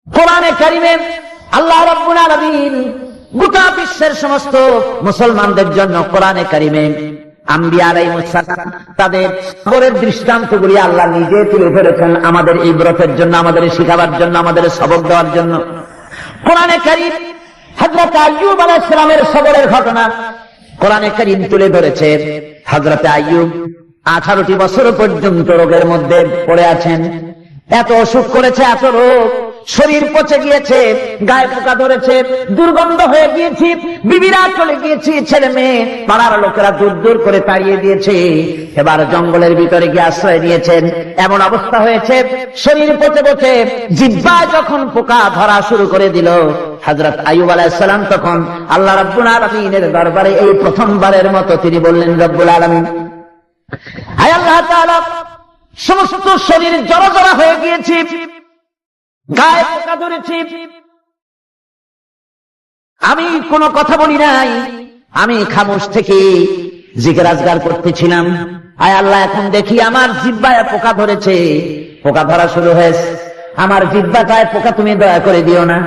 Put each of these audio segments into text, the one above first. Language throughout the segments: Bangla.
কোরআনে কারিমে আল্লাহ রাব্বুল আলামিন গোটা বিশ্বের সমস্ত মুসলমানদের জন্য কোরআনে কারিমে আম্বিয়া আলাইহিস সালাম তাদের সবরের দৃষ্টান্তগুলি আল্লাহ নিজে তুলে ধরেছেন আমাদের ইবরতের জন্য, আমাদের শিখাবার জন্য, আমাদের সবক দেওয়ার জন্য। কোরআনে কারীম হযরত আইয়ুব আলাইহিস সালামের সবরের ঘটনা কোরআনে কারীম তুলে ধরেছে। হযরত আইয়ুব 18টি বছর পর্যন্ত রোগের মধ্যে পড়ে আছেন। এত অসুখ করেছে, এত রোগ, শরীর পচে গিয়েছে, গায়ে পোকা ধরেছে, দুর্গন্ধ হয়ে গিয়েছে, বিবিরা চলে গিয়েছে, ছেলে মেয়ে পাড়ার লোকেরা দূর দূর করে তাড়িয়ে দিয়েছে। এবার জঙ্গলের ভিতরে গিয়ে আশ্রয় নিয়েছেন। এমন অবস্থা হয়েছে, শরীর পচে পচে জিহ্বায় যখন পোকা ধরা শুরু করে দিল, হযরত আইয়ুব আলাইহিস সালাম তখন আল্লাহ রাব্বুল আলামিনের দরবারে এই প্রথমবারের মতো তিনি বললেন, রব্বুল আলামিন, হায় আল্লাহ তাআলা, সমস্ত শরীর জড়জড়া হয়ে গিয়েছে, গায়ে পোকা ধরেছে, আমি কোনো কথা বলি নাই, আমি খামোশ থেকে জিকির আজগার করতেছিলাম। আয় আল্লাহ, এখন দেখি আমার জিহ্বায় পোকা ধরেছে, পোকা ধরা শুরু হয়েছে। আমার জিহ্বাটায় পোকা তুমি দয়া করে দিও না,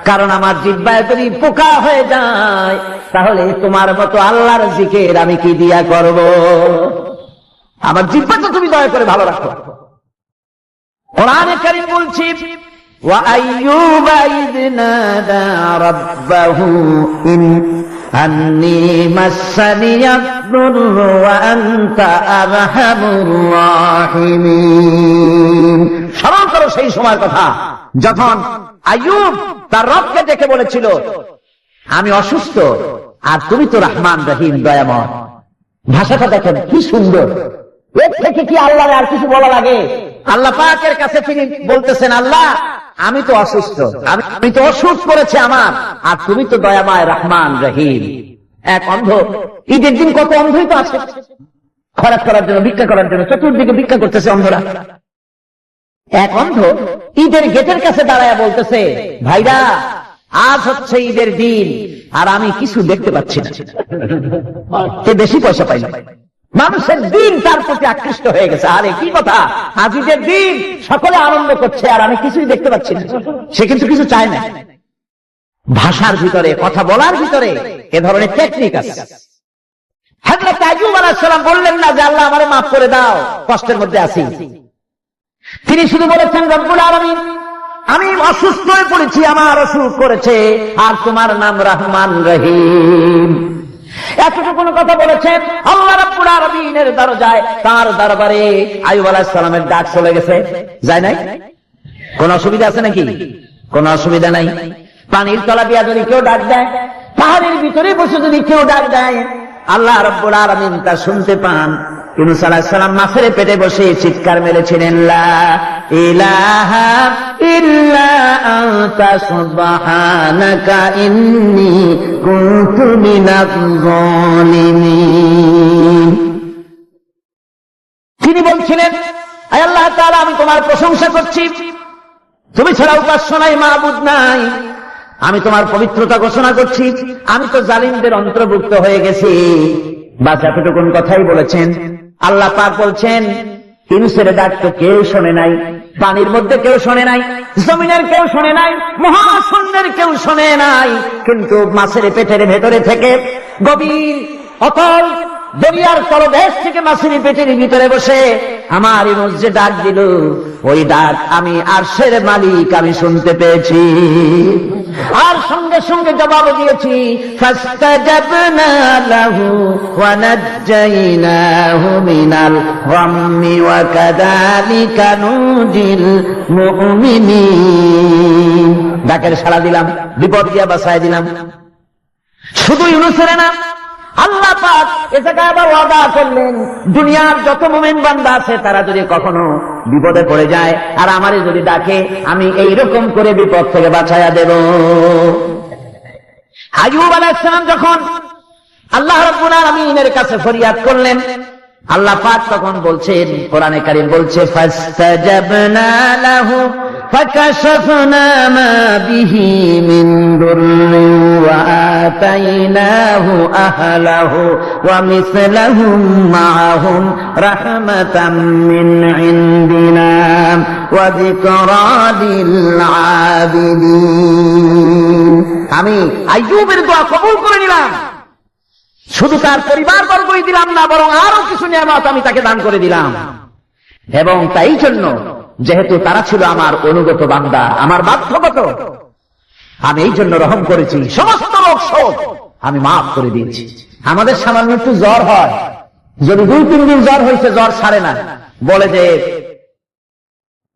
কারণ আমার জিহ্বায় যদি পোকা হয়ে যায় তাহলে তোমার মতো আল্লাহর জিকির আমি কি দিয়া করব? আমার জিহ্বাটা তুমি দয়া করে ভালো রাখো। কোরআনে কারীম বলছি, وَأَيُّوبَ إِذْ نَادَى رَبَّهُ أَنِّي مَسَّنِيَ الضُّرُّ وَأَنْتَ أَرْحَمُ الراحمين। স্মরণ করো সেই সময়ের কথা যখন আইয়ুব তার রবকে ডেকে বলেছিল, আমি অসুস্থ আর তুমি তো রহমান রহিম, দয়াময়। ভাষাটা দেখেন কি সুন্দর। এর থেকে কি আল্লাহর আর কিছু বলা লাগে? আল্লাহ পাকের কাছে তিনি বলতেছেন, আল্লাহ আমি তো অসুস্থ, আমি তো অসুখ করেছে আমার, আর তুমি তো দয়াময় রহমান রহিম। এক অন্ধ, ঈদের দিন কত অন্ধই তো আছে খরচ করার জন্য, ভিক্ষা করার জন্য, চতুর্দিকে ভিক্ষা করতেছে অন্ধরা। এক অন্ধ ঈদের গেটের কাছে দাঁড়ায় বলতেছে, ভাইরা আজ হচ্ছে ঈদের দিন আর আমি কিছু দেখতে পাচ্ছি না। সে বেশি পয়সা পাই না, মানুষের দিন তার প্রতি আকৃষ্ট হয়ে গেছে। আরে কি কথা, আজ ঈদের দিন, সকলে আনন্দ করছে আর আমি কিছুই দেখতে পাচ্ছি না। সে কিন্তু কিছু চায় না। ভাষার ভিতরে, কথা বলার ভিতরে এ ধরনের টেকনিক আছে। হযরত আইয়ুব আলাইহিস সালাম বললেন না যে আল্লাহ আমারে মাফ করে দাও, কষ্টের মধ্যে আছি। তিনি শুধু বলেছেন, রব্বুল আলামিন, আমি অসুস্থ হয়ে পড়েছি, আমার অসুখ করেছে, আর তোমার নাম রহমান রহিম। এতটুকু কথা বলেছেন। আল্লাহ রাব্বুল আলামিনের দরজায়, তার দরবারে আইয়ুব আলাইহিস সালামের ডাক চলে গেছে। যায় নাই? কোন অসুবিধা আছে নাকি? কোন অসুবিধা নাই। পানির তলা দিয়া যদি কেউ ডাক দেয়, পাহাড়ের ভিতরে বসে যদি কেউ ডাক দেয়, আল্লাহ রাব্বুল আলামিন তা শুনতে পান। ইউনূস আলাইহিস সালাম মাছের পেটে বসে চিৎকার মেরেছিলেন, লা ইলাহা ইল্লা আনতা সুবহানাকা ইন্নী কুনতু মিনাজ জালিমিন। তিনি বলছিলেন, আয় আল্লাহ তাআলা, আমি তোমার প্রশংসা করছি, তুমি ছাড়া উপাস্য নাই, মাবুদ নাই, আমি তোমার পবিত্রতা ঘোষণা করছি, আমি তো জালিমদের অন্তর্ভুক্ত হয়ে গেছি। বাস এতটুকুন কথাই বলেছেন। আল্লাহ পাক বলছেন, ইউনূসের ডাক তো কেউ শোনে নাই, পানির মধ্যে কেউ শোনে নাই, জমিনের কেউ শোনে নাই, মহাশূন্যের কেউ শোনে নাই, কিন্তু মাছের পেটের ভেতরে থেকে গভীর অতল দরিয়ার তলদেশ থেকে মাছের পেটের ভিতরে বসে আমার ইউনূস যে ডাক দিল, ওই ডাক আমি আরশের মালিক আমি শুনতে পেয়েছি, আর সঙ্গে সঙ্গে জবাব দিয়েছি, ফাস্তাজাবনা লাহু ওয়া নাজ্জাইনাহু মিনাল গাম্মি ওয়া কাযালিকা নুজিল মুমিনিন। ডাকের সাড়া দিলাম, বিপদ দিয়া বাঁচায় দিলাম। শুধু ইউনূসের না, আল্লাহ পাক এ জায়গায় আবার ওয়াদা করলেন, দুনিয়ার যত মুমিন বান্দা আছে তারা যদি কখনো বিপদে পড়ে যায় আর আমারে যদি ডাকে, আমি এইরকম করে বিপদ থেকে বাঁচায়া দেব। আইয়ুব আলাইহিস সালাম যখন আল্লাহ রাব্বুল আলামিনের কাছে ফরিয়াদ করলেন, আল্লাহ পাক তখন বলছেন, কোরআনে কারীম বলছে, ফাস্তাজাবনা লাহু ফাকাশাফনা মা বিহি মিন দুররি ওয়া আতাইনাহু আহলাহু ওয়া মিসলাহুম মাআহুম রাহমাতাম মিন ইনদিনা ওয়া যিকরা লিল আবিদিন। আমি আইয়ুবের দোয়া কবুল করে নিলাম, শুধু তার পরিবারবর্গই দিলাম না, বরং আরো কিছু নিয়ামত আমি তাকে দান করে দিলাম। এবং তাই জন্য যেহেতু তারা ছিল আমার অনুগত বান্দা, আমার বাধ্যগত, আমি এই জন্য রহম করেছি, সমস্ত রোগ শোক আমি মাফ করে দিয়েছি। আমাদের সামান্য একটু জ্বর হয়, যদি 2-3 দিন জ্বর হয়েছে, জ্বর সারে না, বলে যে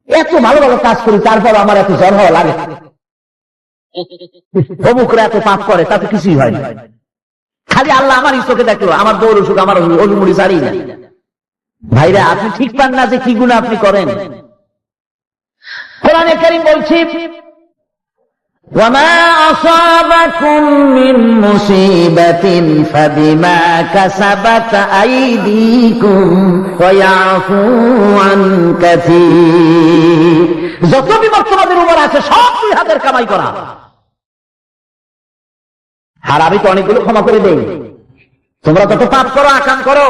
এত ভালো ভালো কাজ করি তারপর আমার এত জ্বর হওয়া লাগে, অমুকরা এত পাপ করে, তাতে কিছুই হয় না। খালি আল্লাহ আমার চোখে দেখলো, আমার দৌড় অসুখ, আমার অজুমুড়ি ছাড়ি না। ভাইরা, আপনি ঠিক পান না যে কি গুনাহ আপনি করেন। কোরআনে কারীম বলছে, ওয়ামা আসাবাকুম মিন মুসিবাতিন ফাবিমা কাসাবাত আইদিকুম ওয়া ইয়াফু আন কাসীর। যত বিপদ তোমাদের উপর আছে সব দুই হাতের কামাই করা। আর আমি তো অনেকগুলো ক্ষমা করে দেই। তোমরা যত পাপ করো, আকাম করো,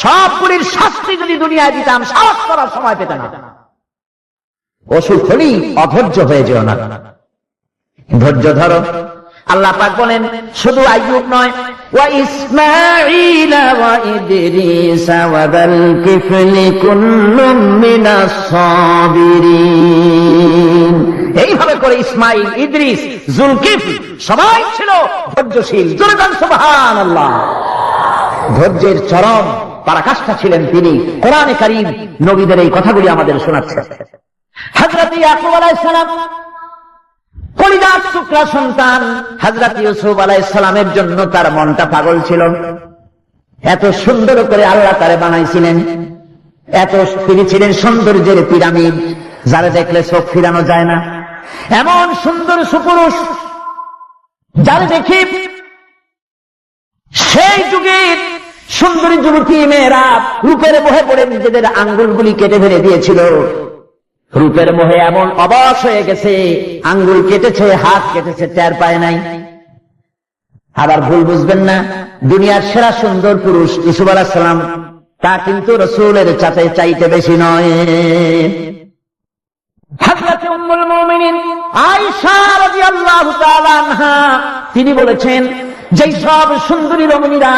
সবগুলির শাস্তি যদি দুনিয়ায় দিতাম, সাহস করার সময় পেতে না। অসুখ হলেই অধৈর্য হয়ে যেও না, ধৈর্য ধরো। আল্লাহ পাক বলেন, শুধু আইয়ুব নয়, ওয়া ইসমাঈল ওয়া ইদরিস ওয়া যাল কিফলি কুল্লুম মিনাস সাবিরিন। এইভাবে করে ইসমাঈল, ইদ্রিস, যুলকিফল সবাই ছিল ধৈর্যশীল। জোরে বলেন সুবহানাল্লাহ। ধৈর্যের চরম পরাকাষ্ঠা ছিলেন তিনি। কোরআনে কারীম নবীদের এই কথাগুলি আমাদের শোনাচ্ছে। হযরত ইয়াকুব আলাইহিস সালাম, কলিজার টুকরা সন্তান হযরত ইউসুফ আলাইহিস সালামের জন্য তার মনটা পাগল ছিল। এত সুন্দর করে আল্লাহ তারে বানাইছিলেন, এত তিনি ছিলেন সৌন্দর্যের পিরামিড, যারা দেখলে চোখ ফিরানো যায় না। এমন সুন্দর সুপুরুষ, যারা দেখি সেই যুগের সুন্দরী যুবতী মেয়েরা রূপের মোহে পড়ে নিজেদের আঙ্গুলগুলি কেটে ফেলে দিয়েছিল। রূপের মোহে এমন অবশ হয়ে গেছে, আঙ্গুল কেটেছে, হাত কেটেছে, টের পায় নাই। আবার ভুল বুঝবেন না, দুনিয়ার সেরা সুন্দর পুরুষ ইউসুফ আলাইহিস সালাম, তা কিন্তু রাসূলের চাইতে বেশি নয়। হযরত উম্মুল মুমিনিন আয়েশা রাদিয়াল্লাহু তাআলা আনহা তিনি বলেছেন, যেই সব সুন্দরী রমণীরা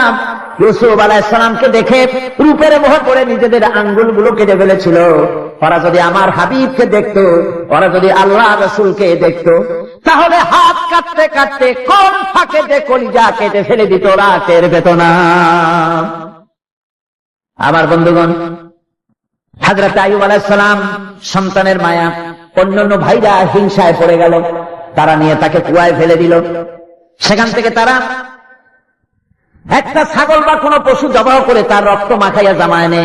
ইউসুফ আলাইহিস সালামকে দেখে রূপের মোহে পড়ে নিজেদের আঙ্গুলগুলো কেটে ফেলেছিল, ওরা যদি আমার হাবিবকে দেখতো, ওরা যদি আল্লাহ রাসূলকে দেখতো, তাহলে হাত কাটতে কাটতে কোন ফাঁকে যে কলিজা কেটে ফেলে দিত, ওরা টের পেত না। আমার বন্ধুগণ, হযরত আইয়ুব আলাইহিস সালাম সন্তানের মায়া, অন্যান্য ভাইরা হিংসায় পড়ে গেল, তারা নিয়ে তাকে কুয়ায় ফেলে দিল। সেখান থেকে তারা একটা ছাগল বা কোনো পশু জবাহ করে তার রক্ত মাখাইয়া জামা এনে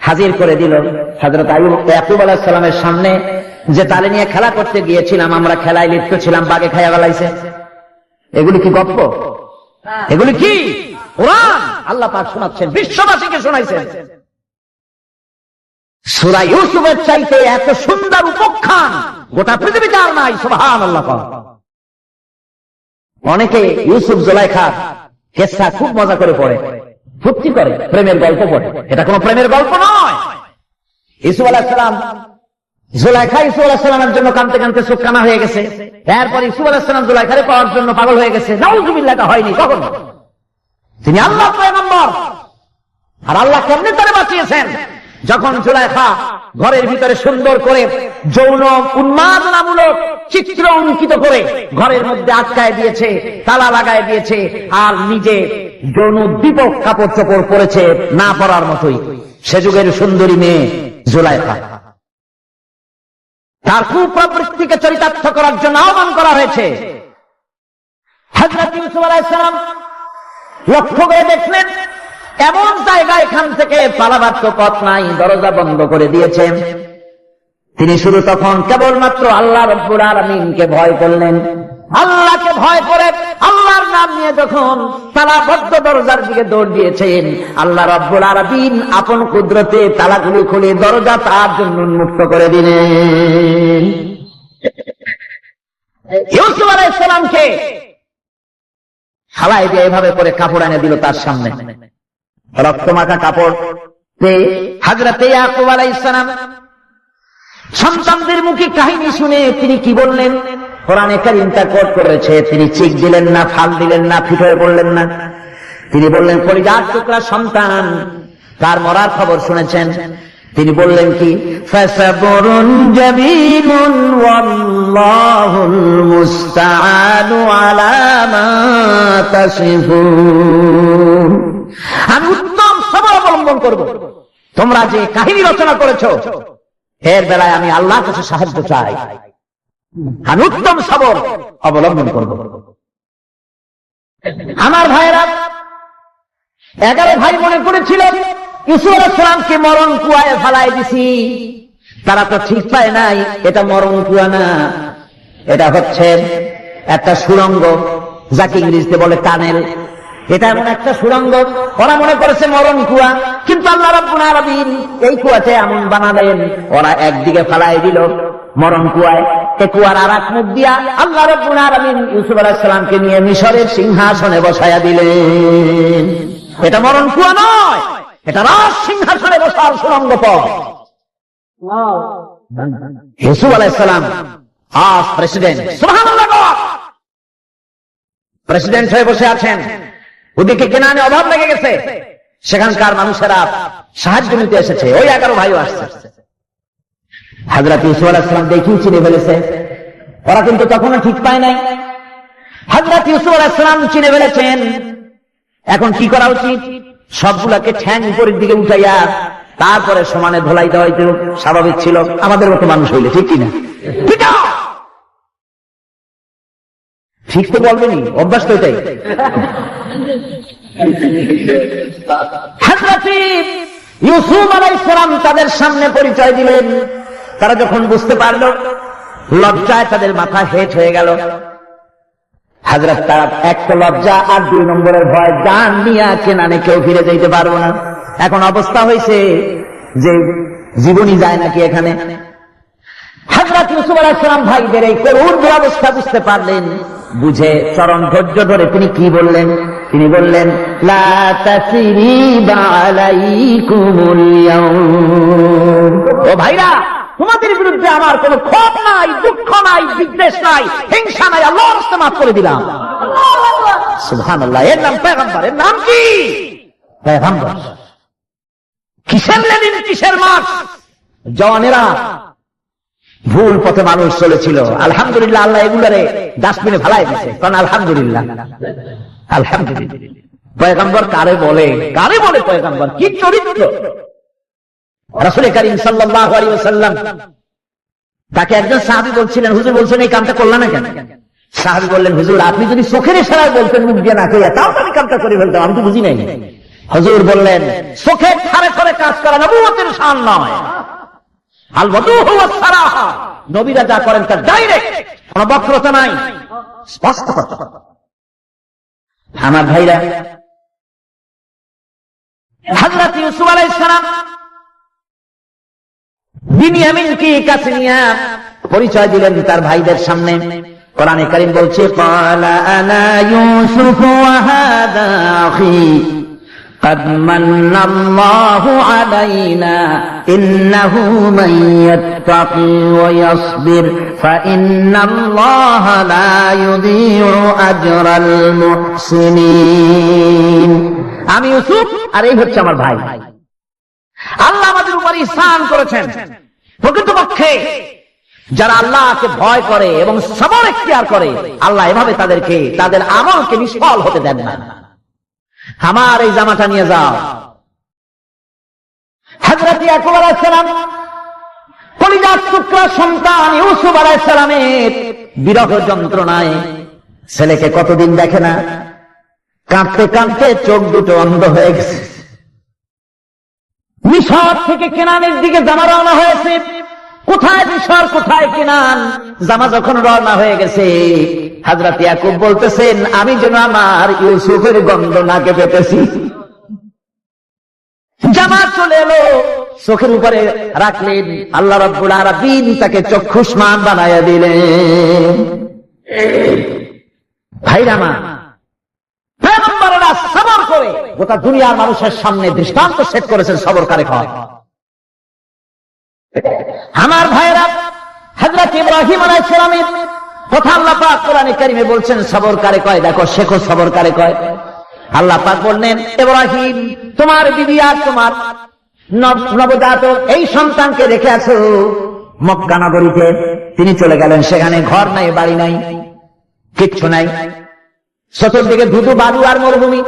হাজির করে দিল। হযরত ইয়াকুব আলাইহিস সালামের সামনে, যে তালে নিয়ে খেলা করতে গিয়েছিলাম, আমরা খেলায় লিপ্ত ছিলাম, বাগে খাইয়া গেলাইছে। এগুলি কি গপ্প? এগুলি কি কোরআন? আল্লাহ পাক শোনাচ্ছেন, বিশ্ববাসীকে শোনাইছেন। সূরা ইউসুফের চাইতে এত সুন্দর উপাখ্যান গোটা পৃথিবীতে আর নাই। সুবহানাল্লাহ। অনেকে ইউসুফ জুলাইখা কেসা খুব মজা করে পড়ে, ফুর্তি করে, প্রেমের গল্প পড়ে। এটা কোনো প্রেমের গল্প নয়। ইউসুফ আলাইহিস সালাম, জুলাইখা ইউসুফ আলাইহিস সালামের জন্য কাঁদতে কাঁদতে চোখ কানা হয়ে গেছে। এরপর ইউসুফ আলাইহিস সালাম জুলাইখারে পাওয়ার জন্য পাগল হয়ে গেছে। নাউযুবিল্লাহ, এটা হয়নি কখন? তিনি আল্লাহর পয়গম্বর। আর আল্লাহ কেমনে তারে বাঁচিয়েছেন? যখন জুলাইখা ঘরের ভিতরে সুন্দর করে যৌন উন্মাদনামূলক চিত্র অঙ্কিত করে ঘরের মধ্যে আটকায় দিয়েছে, তালা লাগায় দিয়েছে, আর নিজে যৌন দীপক কাপড় চোপড় পরেছে না পরার মতোই। সে যুগের সুন্দরী মেয়ে জুলাইখা, তার কুপ্রবৃত্তিকে চরিতার্থ করার জন্য আহ্বান করা হয়েছে। হযরত ইউসুফ আলাইহিস সালাম লক্ষ্য করে দেখলেন, এমন জায়গা, এখান থেকে পালাবার তো পথ নাই, দরজা বন্ধ করে দিয়েছেন। তিনি শুধু তখন কেবলমাত্র আল্লাহ রাব্বুল আলামিনকে ভয় করলেন। আল্লাহকে ভয় করে আল্লাহ আল্লাহর নাম নিয়ে যখন তালাবদ্ধ দরজার দিকে দৌড় দিয়েছেন, আল্লাহ রাব্বুল আলামিন আপন কুদরতে তালাগুলি খুলে দরজা তার জন্য উন্মুক্ত করে দিলেন। ইউসুফ আলাইহিস সালামকে হালাই দিয়ে এভাবে করে কাপড় এনে দিল তার সামনে, রক্তমাখা কাপড়। হযরতে ইয়াকুব আলাইহিস সালাম সন্তানদের মুখে কাহিনী শুনে তিনি কি বললেন? কোরআনে কারীমটা কোট করেছে, তিনি চিক দিলেন না, ফাল দিলেন না, ফিট হয়ে পড়লেন না। তিনি বললেন, কলিজার টুকরা সন্তান তার মরার খবর শুনেছেন। তিনি বললেন কি? ফাসাবরুন জামিলুন ওয়াল্লাহুল মুস্তাআনু আলা মা তাসিফুন। আমি উত্তম সবর অবলম্বন করব। তোমরা যে কাহিনী রচনা করেছো এর বেলায় আমি আল্লাহর কাছে সাহায্য চাই। আমি উত্তম সবর অবলম্বন করব। আমার ভাইয়েরা, 11 ভাই মনে করেছিল ইউসুফ আলাইহিস সালামকে মরণ কুয়ায় ফেলাই দিছি। তারা তো ঠিক পায় নাই এটা মরণ কুয়া না, এটা হচ্ছে একটা সুড়ঙ্গ, যাকে ইংরেজিতে বলে টানেল। এটা এমন একটা সুড়ঙ্গ, ওরা মনে করেছে মরণ কুয়া, কিন্তু আল্লাহ রাব্বুল আলামিন এই কুয়াতে এমন বানালেন, ওরা একদিকে ফেলাই দিল মরণ কুয়ায়, এই কুয়ার আর এক মুখ দিয়া আল্লাহ রাব্বুল আলামিন ইউসুফ আলাইহিস সালামকে নিয়ে মিশরের সিংহাসনে বসায়া দিলেন। এটা মরণ কুয়া নয়, এটা রাজ সিংহাসনে বসার সুড়ঙ্গ পথ। ইউসুফ আলাইহিস সালাম আজ প্রেসিডেন্ট, সুবহানাল্লাহ, প্রেসিডেন্ট হয়ে বসে আছেন। ওদিকে কেনানে অভাব লেগে গেছে, সেখানকার মানুষেরা সাহায্য নিতে এসেছে, ওই 11 ভাইও আসছে। হযরত ইউসুফ আলাইহিস সালাম দেখেই চিনে ফেলেছে, ওরা কিন্তু তখনও ঠিক পায় নাই। হযরত ইউসুফ আলাইহিস সালাম চিনে ফেলেছেন। এখন কি করা উচিত? সবগুলাকে ঠ্যাং উপরের দিকে উঠাইয়া তারপরে সমানে ধোলাই দেওয়াই তো স্বাভাবিক ছিল, আমাদের মতো মানুষ হইলে, ঠিক কিনা? ঠিক তো বলবেনি, অভ্যাস তো এটাই। হযরত ইউসুফ আলাইহিস সালাম তাদের সামনে পরিচয় দিলেন। তারা যখন বুঝতে পারল, লজ্জায় তাদের মাথা হেট হয়ে গেল। হযরত তারা এক তো লজ্জা, আর 2 নম্বরের ভয়, জান নিয়ে কেনানে কেউ ফিরে যেতে পারবো না। এখন অবস্থা হয়েছে যে জীবনই যায় নাকি এখানে। হযরত ইউসুফ আলাইহিস সালাম ভাইদের এই করুণ দুরবস্থা বুঝতে পারলেন, বুঝে চরম ধৈর্য ধরে তিনি কি বললেন? তিনি বললেন, লা তাসরিবা আলাইকুমুল ইয়াউম। ও ভাইরা, তোমাদের বিরুদ্ধে আমার কোনো ক্ষোভ নাই, দুঃখ নাই, বিদ্বেষ নাই, হিংসা নাই, আল্লাহর রাস্তায় মাফ করে দিলাম। সুবহানাল্লাহ। এর নাম পয়গম্বর। এর নাম কি? পয়গম্বর। কিসের লেনিন, কিসের মার্কস? জওয়ানেরা, ভুল পথে মানুষ চলেছিল, আলহামদুলিল্লাহ আল্লাহ এগুলারে ডাস্টবিনে ফেলাই দিয়েছে, কারণ আলহামদুলিল্লাহ, আলহামদুলিল্লাহ। পয়গম্বর কারে বলে? কারে বলে পয়গম্বর? কি চরিত্র! রাসূল কারীম সাল্লাল্লাহু আলাইহি ওয়াসাল্লাম তাকে একজন সাহাবী বলছিলেন, হুজুর বলছেন এই কামটা করলা না কেন? সাহাবী বললেন, হুজুর আপনি যদি চোখের ইশারায় বলতেন মুখ দিয়ে না কইয়া, তাও আমি কামটা করে ফেলতাম, আমি তো বুঝি নাই। হুজুর বললেন, চোখের ধারে করে কাজ করা নবুয়তের শান নয়। আল ওয়াদুহু ওয়াস সারাহা, নবীরা যা করেন তা ডাইরেক্ট, কোনো বক্রতা নাই, স্পষ্ট কথা। আমার ভাইরা, হযরত ইউসুফ আলাইহিস সালাম বিনিয়ামিনকে কাছে নিয়ে পরিচয় দিলেন তার ভাইদের সামনে। কোরআনে কারীম বলছে, ক্বালা আনা ইউসুফ ওয়া হাদা আখি قد من الله علينا إنه من يتقي ويصبر فإن الله لا يضيع أجر المحسنين। আমি ইউসুফ আর এই হচ্ছে আমার ভাই। আল্লাহ আমাদের উপর ইহসান করেছেন। প্রকৃতপক্ষে যারা আল্লাহকে ভয় করে এবং সবর ইখতিয়ার করে, আল্লাহ এভাবে তাদেরকে তাদের আমলকে নিষ্ফল হতে দেন না। আমার এই জামাটা নিয়ে যাও। হযরত ইয়াকুব আলাইহিস সালাম কলিজার টুকরা সন্তান ইউসুফ আলাইহিস সালামের বিরহ যন্ত্রণায় ছেলেকে কতদিন দেখে না, কাঁদতে কাঁদতে চোখ দুটো অন্ধ হয়ে গেছে। মিশর থেকে কেনানের দিকে জামা রওনা হয়েছে। কোথায় মিশর, কোথায় কেনান? জামা যখন রওনা হয়ে গেছে, হযরত ইয়াকুব বলতেছেন আমি যেন আমার ইউসুফের গন্ধ নাকে পেতেছি। জামাত চলে এলো, চোখের উপরে রাখলেন, আল্লাহ রাব্বুল আলামিন তাকে চক্ষুষ্মান বানায়া দিলেন। ভাইরা আমার, পয়গম্বররা সবর করে গোটা দুনিয়ার মানুষের সামনে দৃষ্টান্ত সেট করেছেন সবর কারে হয়। আমার ভাইরা, হযরত ইব্রাহিম আলাইহিস সালামের কথা আল্লাহ পাক কোরআনে কারিমে বলছেন সবর কারে কয়, দেখো শেখো সবর কারে কয়। আল্লাহ পাক বললেন, ইব্রাহিম তোমার বিবি আর তোমার নবজাতক এই সন্তানকে রেখে আছো মক্কা নগরীতে। তিনি চলে গেলেন, সেখানে ঘর নাই, বাড়ি নাই, কিচ্ছু নাই, চতুর্দিকে ধুধু বালু আর মরুভূমি।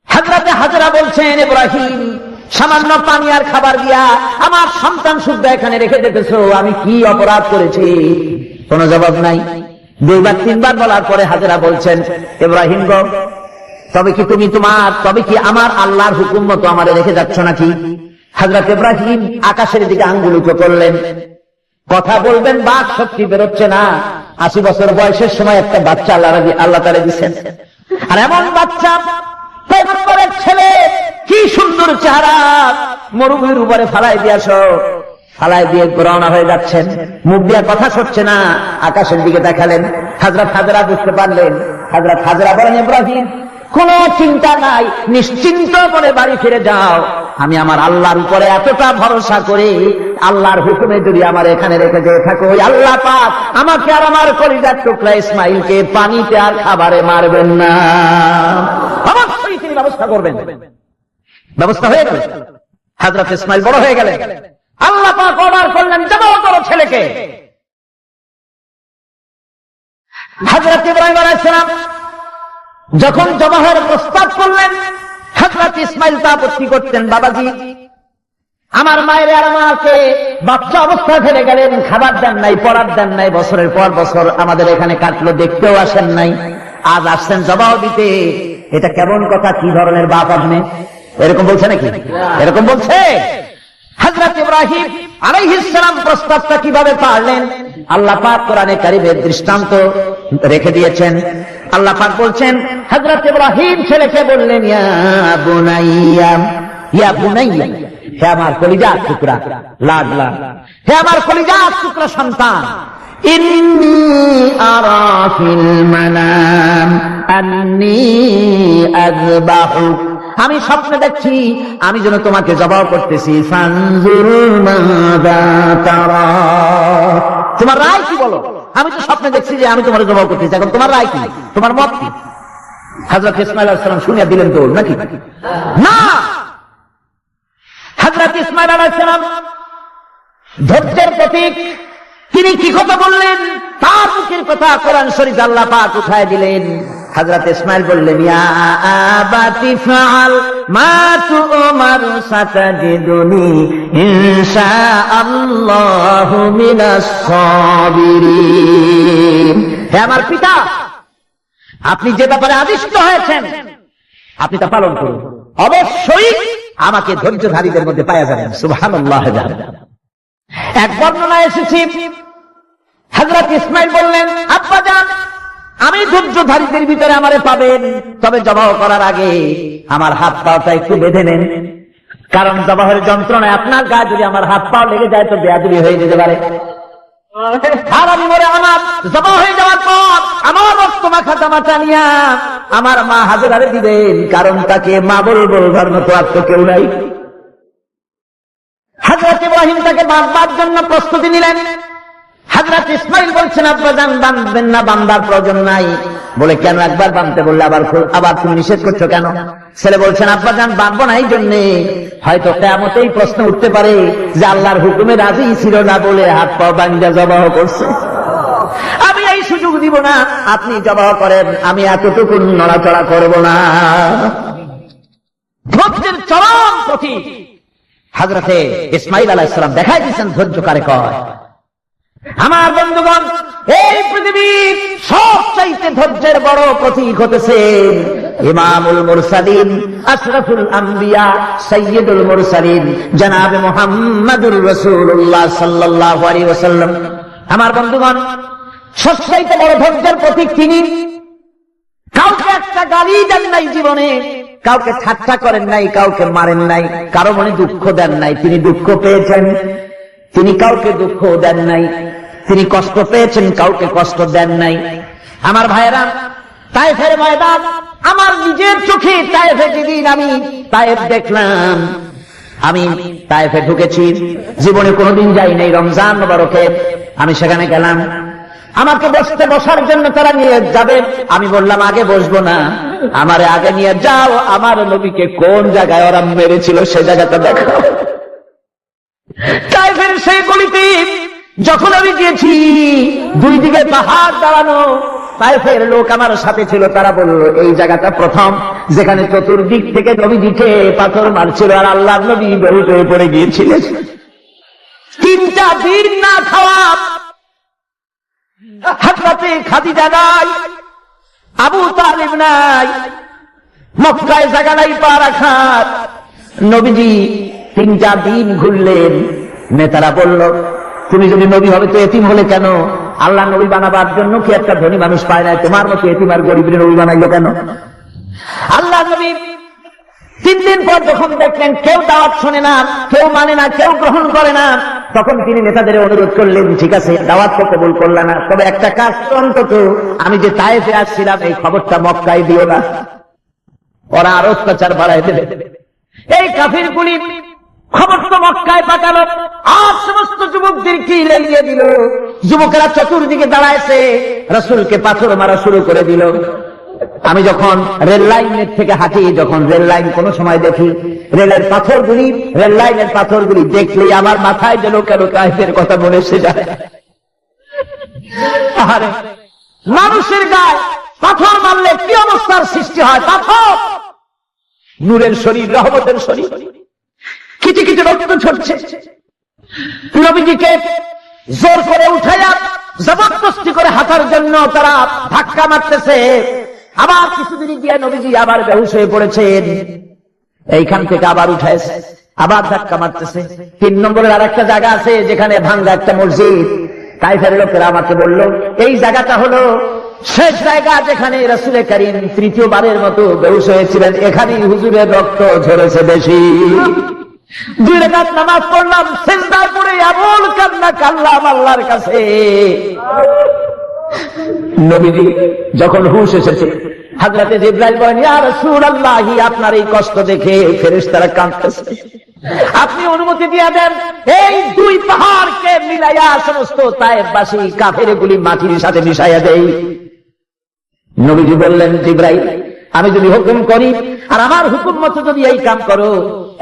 হযরত হাজরা বলছেন, ইব্রাহিম সামান্য পানি আর খাবার দিয়া আমার সন্তান শুদ্ধ এখানে রেখে যেতেছো, আমি কি অপরাধ করেছি? কোনো জবাব নাই। দুইবার তিনবার বলার পরে হাজরা বলছেন, ইব্রাহিম গো, তবে কি আমার আল্লাহর হুকুম মতো আমারে রেখে যাচ্ছ নাকি? হযরত ইব্রাহিম আকাশের দিকে আঙ্গুল উঁচু করলেন, কথা বলবেন বাক শক্তি বেরোচ্ছে না। 80 বছর বয়সের সময় একটা বাচ্চা আল্লাহ তাআলা দিচ্ছেন, আর এমন বাচ্চা পয়গম্বরের ছেলে, কি সুন্দর চেহারা, মরুভূমির উপরে ফালাই দিয়ে রওনা হয়ে যাচ্ছেন, মুখ দিয়ে কথা সরছে না, আকাশের দিকে দেখালেন। হযরত হাজরা বুঝতে পারলেন। হযরত হাজরা বলেন, ইব্রাহিম কোনো চিন্তা নাই, নিশ্চিন্ত করে বাড়ি ফিরে যাও। আমি আমার আল্লাহর উপরে এতটা ভরসা করি, আল্লাহর হুকুমে যদি আমার এখানে রেখে যেয়ে থাকো, আল্লাহ পাক আমাকে আর আমার কলিজার টুকরা ইসমাইলকে পানিতে আর খাবারে মারবেন না, অবশ্যই তিনি ব্যবস্থা করবেন। ব্যবস্থা হয়ে গেল, হযরত ইসমাইল বড় হয়ে গেলেন। আল্লাহ পাক অর্ডার করলেন, জবাহ করো ছেলেকে। হযরত ইব্রাহিম আলাইহিস সালাম যখন জবাহের প্রস্তাব করলেন, হযরত ইসমাইল তা আপত্তি করতেন, বাবাজি আমার মায়ের আর আমাকে বাচ্চা অবস্থায় ফেলে গেলেন, খাবার দেন নাই, পড়ার দেন নাই, বছরের পর বছর আমাদের এখানে কাটলো, দেখতেও আসেন নাই, আজ আসছেন জবাহ দিতে। এটা কেমন কথা? কি ধরনের বাপ আপনি? এরকম বলছে নাকি? এরকম বলছে। হযরত ইব্রাহিম আলাইহিস সালাম প্রস্তাবটা কিভাবে পারলেন? আল্লাহ পাক কোরআনে কারিমের দৃষ্টান্ত রেখে দিয়েছেন। আল্লাহ পাক বলছেন, হযরত ইব্রাহিম ছেলেকে বললেন, ইয়া বুনাইয়া, হে আমার কলিজার টুকরা, লাডলা, হে আমার কলিজার টুকরা সন্তান, ইন্নী আরা ফিল মানাম আন্নী আযবাহুক, আমি স্বপ্নে দেখছি আমি যেন তোমাকে জবাহ করতেছি। ফানজুর মাযা তারা, তোমার রায় কি বলো? আমি তো স্বপ্নে দেখছি যে আমি তোমার জবাহ করতেছি, এখন তোমার রায় কি, তোমার মত কি? হযরত ইসমাঈল আলাইহিস সালাম শুনিয়া দিলেন দৌড়, নাকি না? হযরত ইসমাঈল আলাইহিস সালাম ধৈর্যের প্রতীক, তিনি কি কথা বললেন? তার মুখের কথা কোরআন শরীফ আল্লাহ পাক উঠায় দিলেন। হযরত ইসমাঈল বললেন, ইয়া আবাতি ফাআল মা তু'মার সাতাজিদুনি ইনশাআল্লাহু মিনাস সাবিরিন, হে আমার পিতা, আপনি যে ব্যাপারে আদিষ্ট হয়েছেন আপনি তা পালন করুন, অবশ্যই আমাকে ধৈর্যধারীদের মধ্যে পাওয়া যাবেন। সুবহানাল্লাহ। এক বর্ণনায় এসেছে, হযরত ইসমাঈল বললেন, আব্বাজান আমি ধৈর্যধারীদের ভিতরে আমারে পাবেন, তবে জবাহ করার আগে আমার হাত পাটা একটু বেঁধে নেন, কারণ জবাহের যন্ত্রণায় আপনার গায়ে যদি আমার হাত পা লেগে যায় তো বেয়াদবি হয়ে যেতে পারে। আর আমি মরে আমার জবাহ হয়ে যাওয়ার পর আমার রক্ত মাখা জামা টানিয়া আমার মা হাজেরারে দিবেন, কারণ তাকে মা বলবার মতো আর তো কেউ নাই। হযরত ইব্রাহিম তাকে বাঁধবার জন্য প্রস্তুতি নিলেন। হযরত ইসমাঈল বলছেন, আব্বাজান বাঁধবেন না, বাঁধার প্রয়োজন নাই। বলে, কেন? একবার বাঁধতে বললে আবার তুমি নিষেধ করছো কেন? ছেলে বলছেন, আব্বাজান বাঁধবো না এই জন্যে, হয়তো কিয়ামতেই প্রশ্ন উঠতে পারে যে আল্লাহর হুকুমে রাজি ছিল না বলে হাত পা বাঁধা জবাহ করছে, আমি এই সুযোগ দিব না, আপনি জবাহ করেন, আমি এতটুকু নড়াচড়া করব না। ধৈর্যের চরম প্রতীক হযরতে ইসমাঈল আলাইহিস সালাম দেখাই দিয়েছেন ধৈর্য কারে কয়। আমার বন্ধুগণ, এই পৃথিবীর সবচাইতে ধৈর্যের বড় প্রতীক হতেছে ইমামুল মুরসালিন, আশরাফুল আম্বিয়া, সাইয়্যিদুল মুরসালিন, জনাবে মুহাম্মাদুর রাসূলুল্লাহ সাল্লাল্লাহু আলাইহি ওয়াসাল্লাম। আমার বন্ধুগণ, সবচাইতে বড় ধৈর্যের প্রতীক তিনি। কাউকে একটা গালি দেন নাই জীবনে, কাউকে ঠাট্টা করেন নাই, কাউকে মারেন নাই, কারো মনে দুঃখ দেন নাই। তিনি দুঃখ পেয়েছেন, তিনি কাউকে দুঃখ দেন নাই। তিনি কষ্ট পেয়েছেন, কাউকে কষ্ট দেন নাই। আমার ভাইয়েরা, তায়েফের ময়দান আমার নিজের চোখে তায়েফে যেদিন আমি তায়েফ দেখলাম, আমি তায়েফে ঢুকেছি, জীবনে কোনোদিন যাই নাই। রমজান মোবারকে আমি সেখানে গেলাম, আমাকে বসার জন্য তারা নিয়ে যাবে। আমি বললাম আগে বসবো না, আমারে আগে নিয়ে যাও, আমার নবীকে কোন জায়গায় ওরা মেরেছিল সে জায়গাটা দেখো। তায়েফের সেই গলিতে যখন আমি গিয়েছি, দুই দিকে পাহাড় দাঁড়ানো, তায়েফের লোক আমার সাথে ছিল। তারা বলল এই জায়গাটা প্রথম যেখানে চতুর্দিক থেকে নবীজিকে পাথর মারছিল আর আল্লাহর নবী বেহুশ হয়ে পড়ে গিয়েছিলেন। 3টা দিন না খাওয়া, হযরতে খাদিজা নাই, আবু তালিব নাই, মক্কায় জায়গা নাই পা রাখার। নবীজি 3টা দিন ঘুরলেন। নেতারা বলল তুমি যদি নবী হবে তো এতিম হলে কেন? আল্লাহ নবী বানাবার জন্য কি একটা ধনী মানুষ পায় না? তোমার মতো এতিম আর গরিবের নবী বানাইলো কেন? আল্লাহ নবী 3 দিন পর যখন দেখলেন কেউ দাওয়াত শোনে না, কেউ মানে না, কেউ গ্রহণ করে না, তখন তিনি নেতাদের অনুরোধ করলেন ঠিক আছে দাওয়াত তো কবুল করল না, তবে একটা কাজ অন্তত আমি যে তায়েফে আসছিলাম এই খবরটা মক্কায় দিও না, ওরা আরো অত্যাচার বাড়াই দেবে। এই কাফিরগুলি খবর তো মক্কায় পাঠালো, আর সমস্ত যুবকদেরকে লেলিয়ে দিল। যুবকেরা চতুর্দিকে দাঁড়াইছে, রাসূলকে পাথর মারা শুরু করে দিল। আমি যখন রেল লাইনের থেকে হাঁটি, যখন রেল লাইন কোন সময় দেখি, রেল লাইনের পাথরগুলি দেখলেই আমার মাথায় যেন কেন তায়েফের কথা মনে এসে যায়। আরে মানুষের গায়ে পাথর মারলে কি অবস্থার সৃষ্টি হয়? পাথর নূরের শরীর, রহমতের শরীর, কিছু কিছু রক্ত ছড়ছে। নবীজিকে জোর করে উঠাইয়া জবরদস্তি করে হাঁটার জন্য তারা ধাক্কা মারতেছে। আবার কিছুদিন গিয়ে নবীজি আবার বেহুশ হয়ে পড়েছেন, এইখান থেকে আবার উঠাইছে, আবার ধাক্কা মারতেছে। 3 নম্বরের আর একটা জায়গা আছে যেখানে ভাঙ্গা একটা মসজিদ। তায়েফের লোকেরা আমাকে বলল এই জায়গাটা হলো শেষ জায়গা যেখানে রাসূল করিম 3য়বারের মতো বেহুশ হয়েছিলেন, এখানেই হুজুরের রক্ত ঝরেছে বেশি। 2 রাকাত নামাজ পড়লাম, সিজদায় পড়ে এমন কান্না কাঁদলাম আল্লাহর কাছে। নবীজি যখন হুঁশ এসেছে, হযরতে জিবরাইল বলেন ইয়া রাসূলুল্লাহ, আপনার এই কষ্ট দেখে ফেরেশতারা কাঁদতেছে, আপনি অনুমতি দিয়ে দেন এই 2 পাহাড়কে মিলাইয়া সমস্ত তায়েফবাসী কাফেরগুলি মাটির সাথে মিশাইয়া দেই। নবীজি বললেন জিবরাইল, আমি যদি হুকুম করি আর আমার হুকুম মতো যদি এই কাম করো,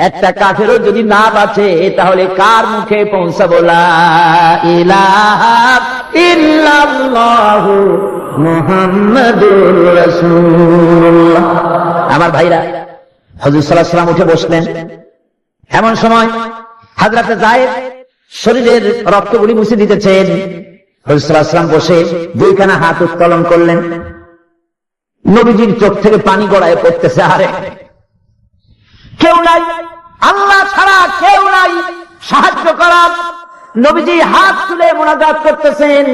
একটা কাফেরও যদি না বাঁচে তাহলে কার মুখে পৌঁছাবো লা ইলাহা ইল্লাল্লাহু মুহাম্মাদুর রাসূলুল্লাহ। আমার ভাইরা, হুজুর সাল্লাল্লাহু আলাইহি ওয়াসাল্লাম উঠে বসলেন। এমন সময় হযরতে যায়েদ শরীরের রক্তগুলি মুছে দিতেছেন। হুজুর সাল্লাল্লাহু আলাইহি ওয়াসাল্লাম বসে 2খানা হাত উত্তোলন করলেন। নবীজির চোখ থেকে পানি গড়ায় পড়তেছে। আরে কেউ নাই, আল্লাহ ছাড়া কেউ নাই সাহায্য করার। নবীজি হাত তুলে মুনাজাত করতেছেন,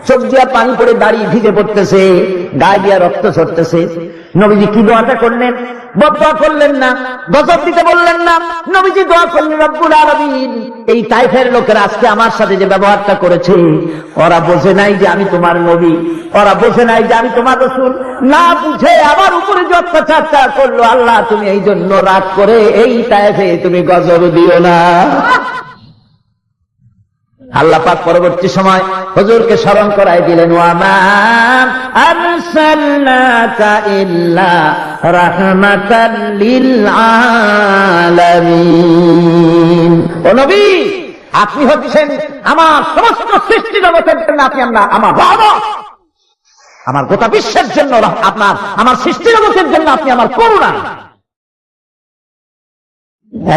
চোখ দিয়া পানি পড়ে দাড়ি ভিজে পড়তেছে, গায়ে দিয়া রক্ত ঝরতেছে। নবীজি কি দোয়াটা করলেন? বদদোয়া করলেন না, গজব দিতে বললেন না, নবীজি দোয়া করলেন রব্বুল আলামিন, এই তায়েফের লোকেরা আজকে আমার সাথে যে ব্যবহারটা করেছে, ওরা বোঝে নাই যে আমি তোমার নবী, ওরা বোঝে নাই যে আমি তোমার রাসূল, না বুঝে আমার উপরে যে অত্যাচারটা করলো, আল্লাহ তুমি এই জন্য রাগ করে এই তায়েফে তুমি গজব দিও না। আল্লাহ পাক পরবর্তী সময় হুজুরকে স্মরণ করায় দিলেন, ওয়া মা আরসালনাকা ইল্লা রাহমাতাল লিল আলামিন। ও নবী, আপনি হচ্ছেন আমার সমস্ত সৃষ্টি জগতের জন্য, আপনি আমার রহমত, আমার গোটা বিশ্বের জন্য আপনার, আমার সৃষ্টি জগতের জন্য আপনি আমার করুণা।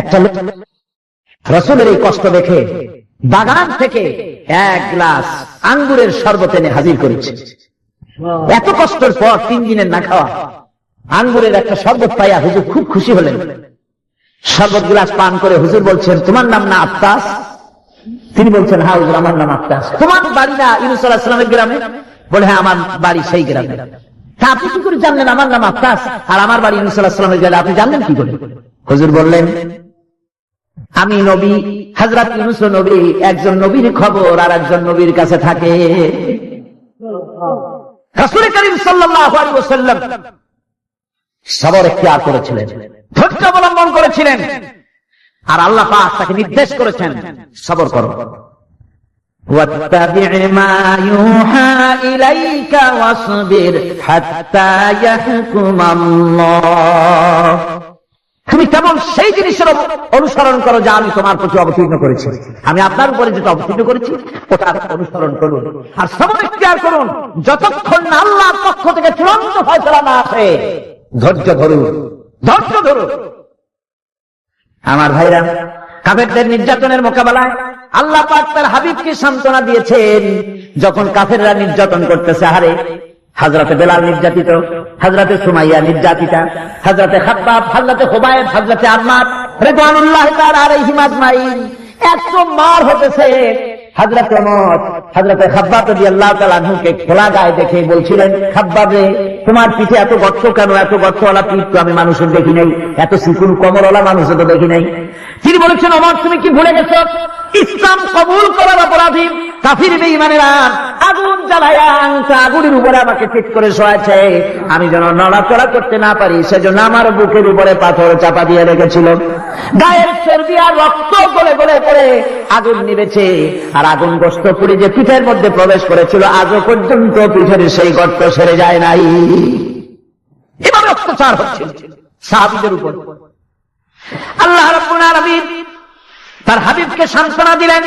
একটা রাসূলের এই কষ্ট দেখে বাগান থেকে 1 গ্লাস আঙ্গুরের শরবত এনে হাজির করেছে। এত কষ্টের পর 3 দিনের না খাওয়া আঙ্গুরের একটা শরবত পাইয়া হুজুর খুব খুশি হলেন। শরবত গ্লাস পান করে হুজুর বলছেন, তোমার নাম না আত্তাস? তিনি বলছেন, হ্যাঁ হুজুর আমার নাম আত্তাস। তোমার বাড়ি না ইউনূস আলাইহিস সালামের গ্রামে? বলে হ্যাঁ আমার বাড়ি সেই গ্রামে। তা আপনি কি করে জানলেন আমার নাম আব্বাস আর আমার বাড়ি ইউনূস আলাইহিস সালামের জায়গা আপনি জানলেন কি করে? হুজুর বললেন আমি নবী, হযরত ইউনূস নবী, একজন নবীর খবর আর একজন নবীর কাছে থাকে। রাসূল করিম সাল্লাল্লাহু আলাইহি ওয়াসাল্লাম সবর ইখতিয়ার করেছিলেন, ধৈর্য অবলম্বন করেছিলেন, আর আল্লাহ পাক তাকে নির্দেশ করেছেন সবর করো। واتبع ما يوحى إليك واصبر حتى يحكم الله। তুমি কেবল সেই জিনিসের অনুসরণ করো যা আমি তোমার প্রতি অবতীর্ণ করেছি, আমি আপনার উপরে যেটা অবতীর্ণ করেছি ওটার অনুসরণ করুন আর সবর ইখতিয়ার করুন যতক্ষণ না আল্লাহর পক্ষ থেকে চূড়ান্ত ফয়সালা না আসে। ধৈর্য ধরুন, ধৈর্য ধরুন। আমার ভাইরা, কাফেরদের নির্যাতনের মোকাবেলায় আল্লাহ পাক তার হাবিবকে সান্ত্বনা দিয়েছেন। যখন কাফেররা নির্যাতন করতেছে, হারে হযরতে বেলাল নির্যাতিত, হযরতে সুমাইয়া নির্যাতিতা, হযরতে খাব্বাব, হযরতে খুবাইব, হযরতে আম্মার রিদওয়ানুল্লাহি তাআলা আলাইহিম আজমাইন এত মার হতেছে। হযরতে ওমর হযরতে খাব্বাব রাদিয়াল্লাহু তাআলা আনহুকে খোলা গায়ে দেখে বলছিলেন, খাব্বাব রে তোমার পিঠে এত গর্ত কেন? এত গর্তওয়ালা পিঠ তো আমি মানুষের দেখি নাই, এত চিকুন কোমরওয়ালা মানুষের তো দেখি নাই। তিনি বলেছেন, ওমর তুমি কি ভুলে গেছো ইসলাম কবুল করার অপরাধী কাফির বেঈমানেরা আগুন জ্বালায়া আগুনের উপরে আমাকে ঠিক করে শোয়াছে, আমি যেন নড়াচড়া করতে না পারি সেজন্য আমার বুকের উপরে পাথর চাপা দিয়ে রেখেছিল। গায়ের চর্বি আর রক্ত গলে গলে পড়ে আগুন নিবেছে, আর আগুন গোশত পুড়ে যে পিঠের মধ্যে প্রবেশ করেছিল আজও পর্যন্ত পিঠের সেই গর্ত সেরে যায় নাই। এভাবে অত্যাচার হচ্ছে সাহাবীদের উপর। আল্লাহ রাব্বুল আলামিন তার হাবিবকে সান্ত্বনা দিলেন,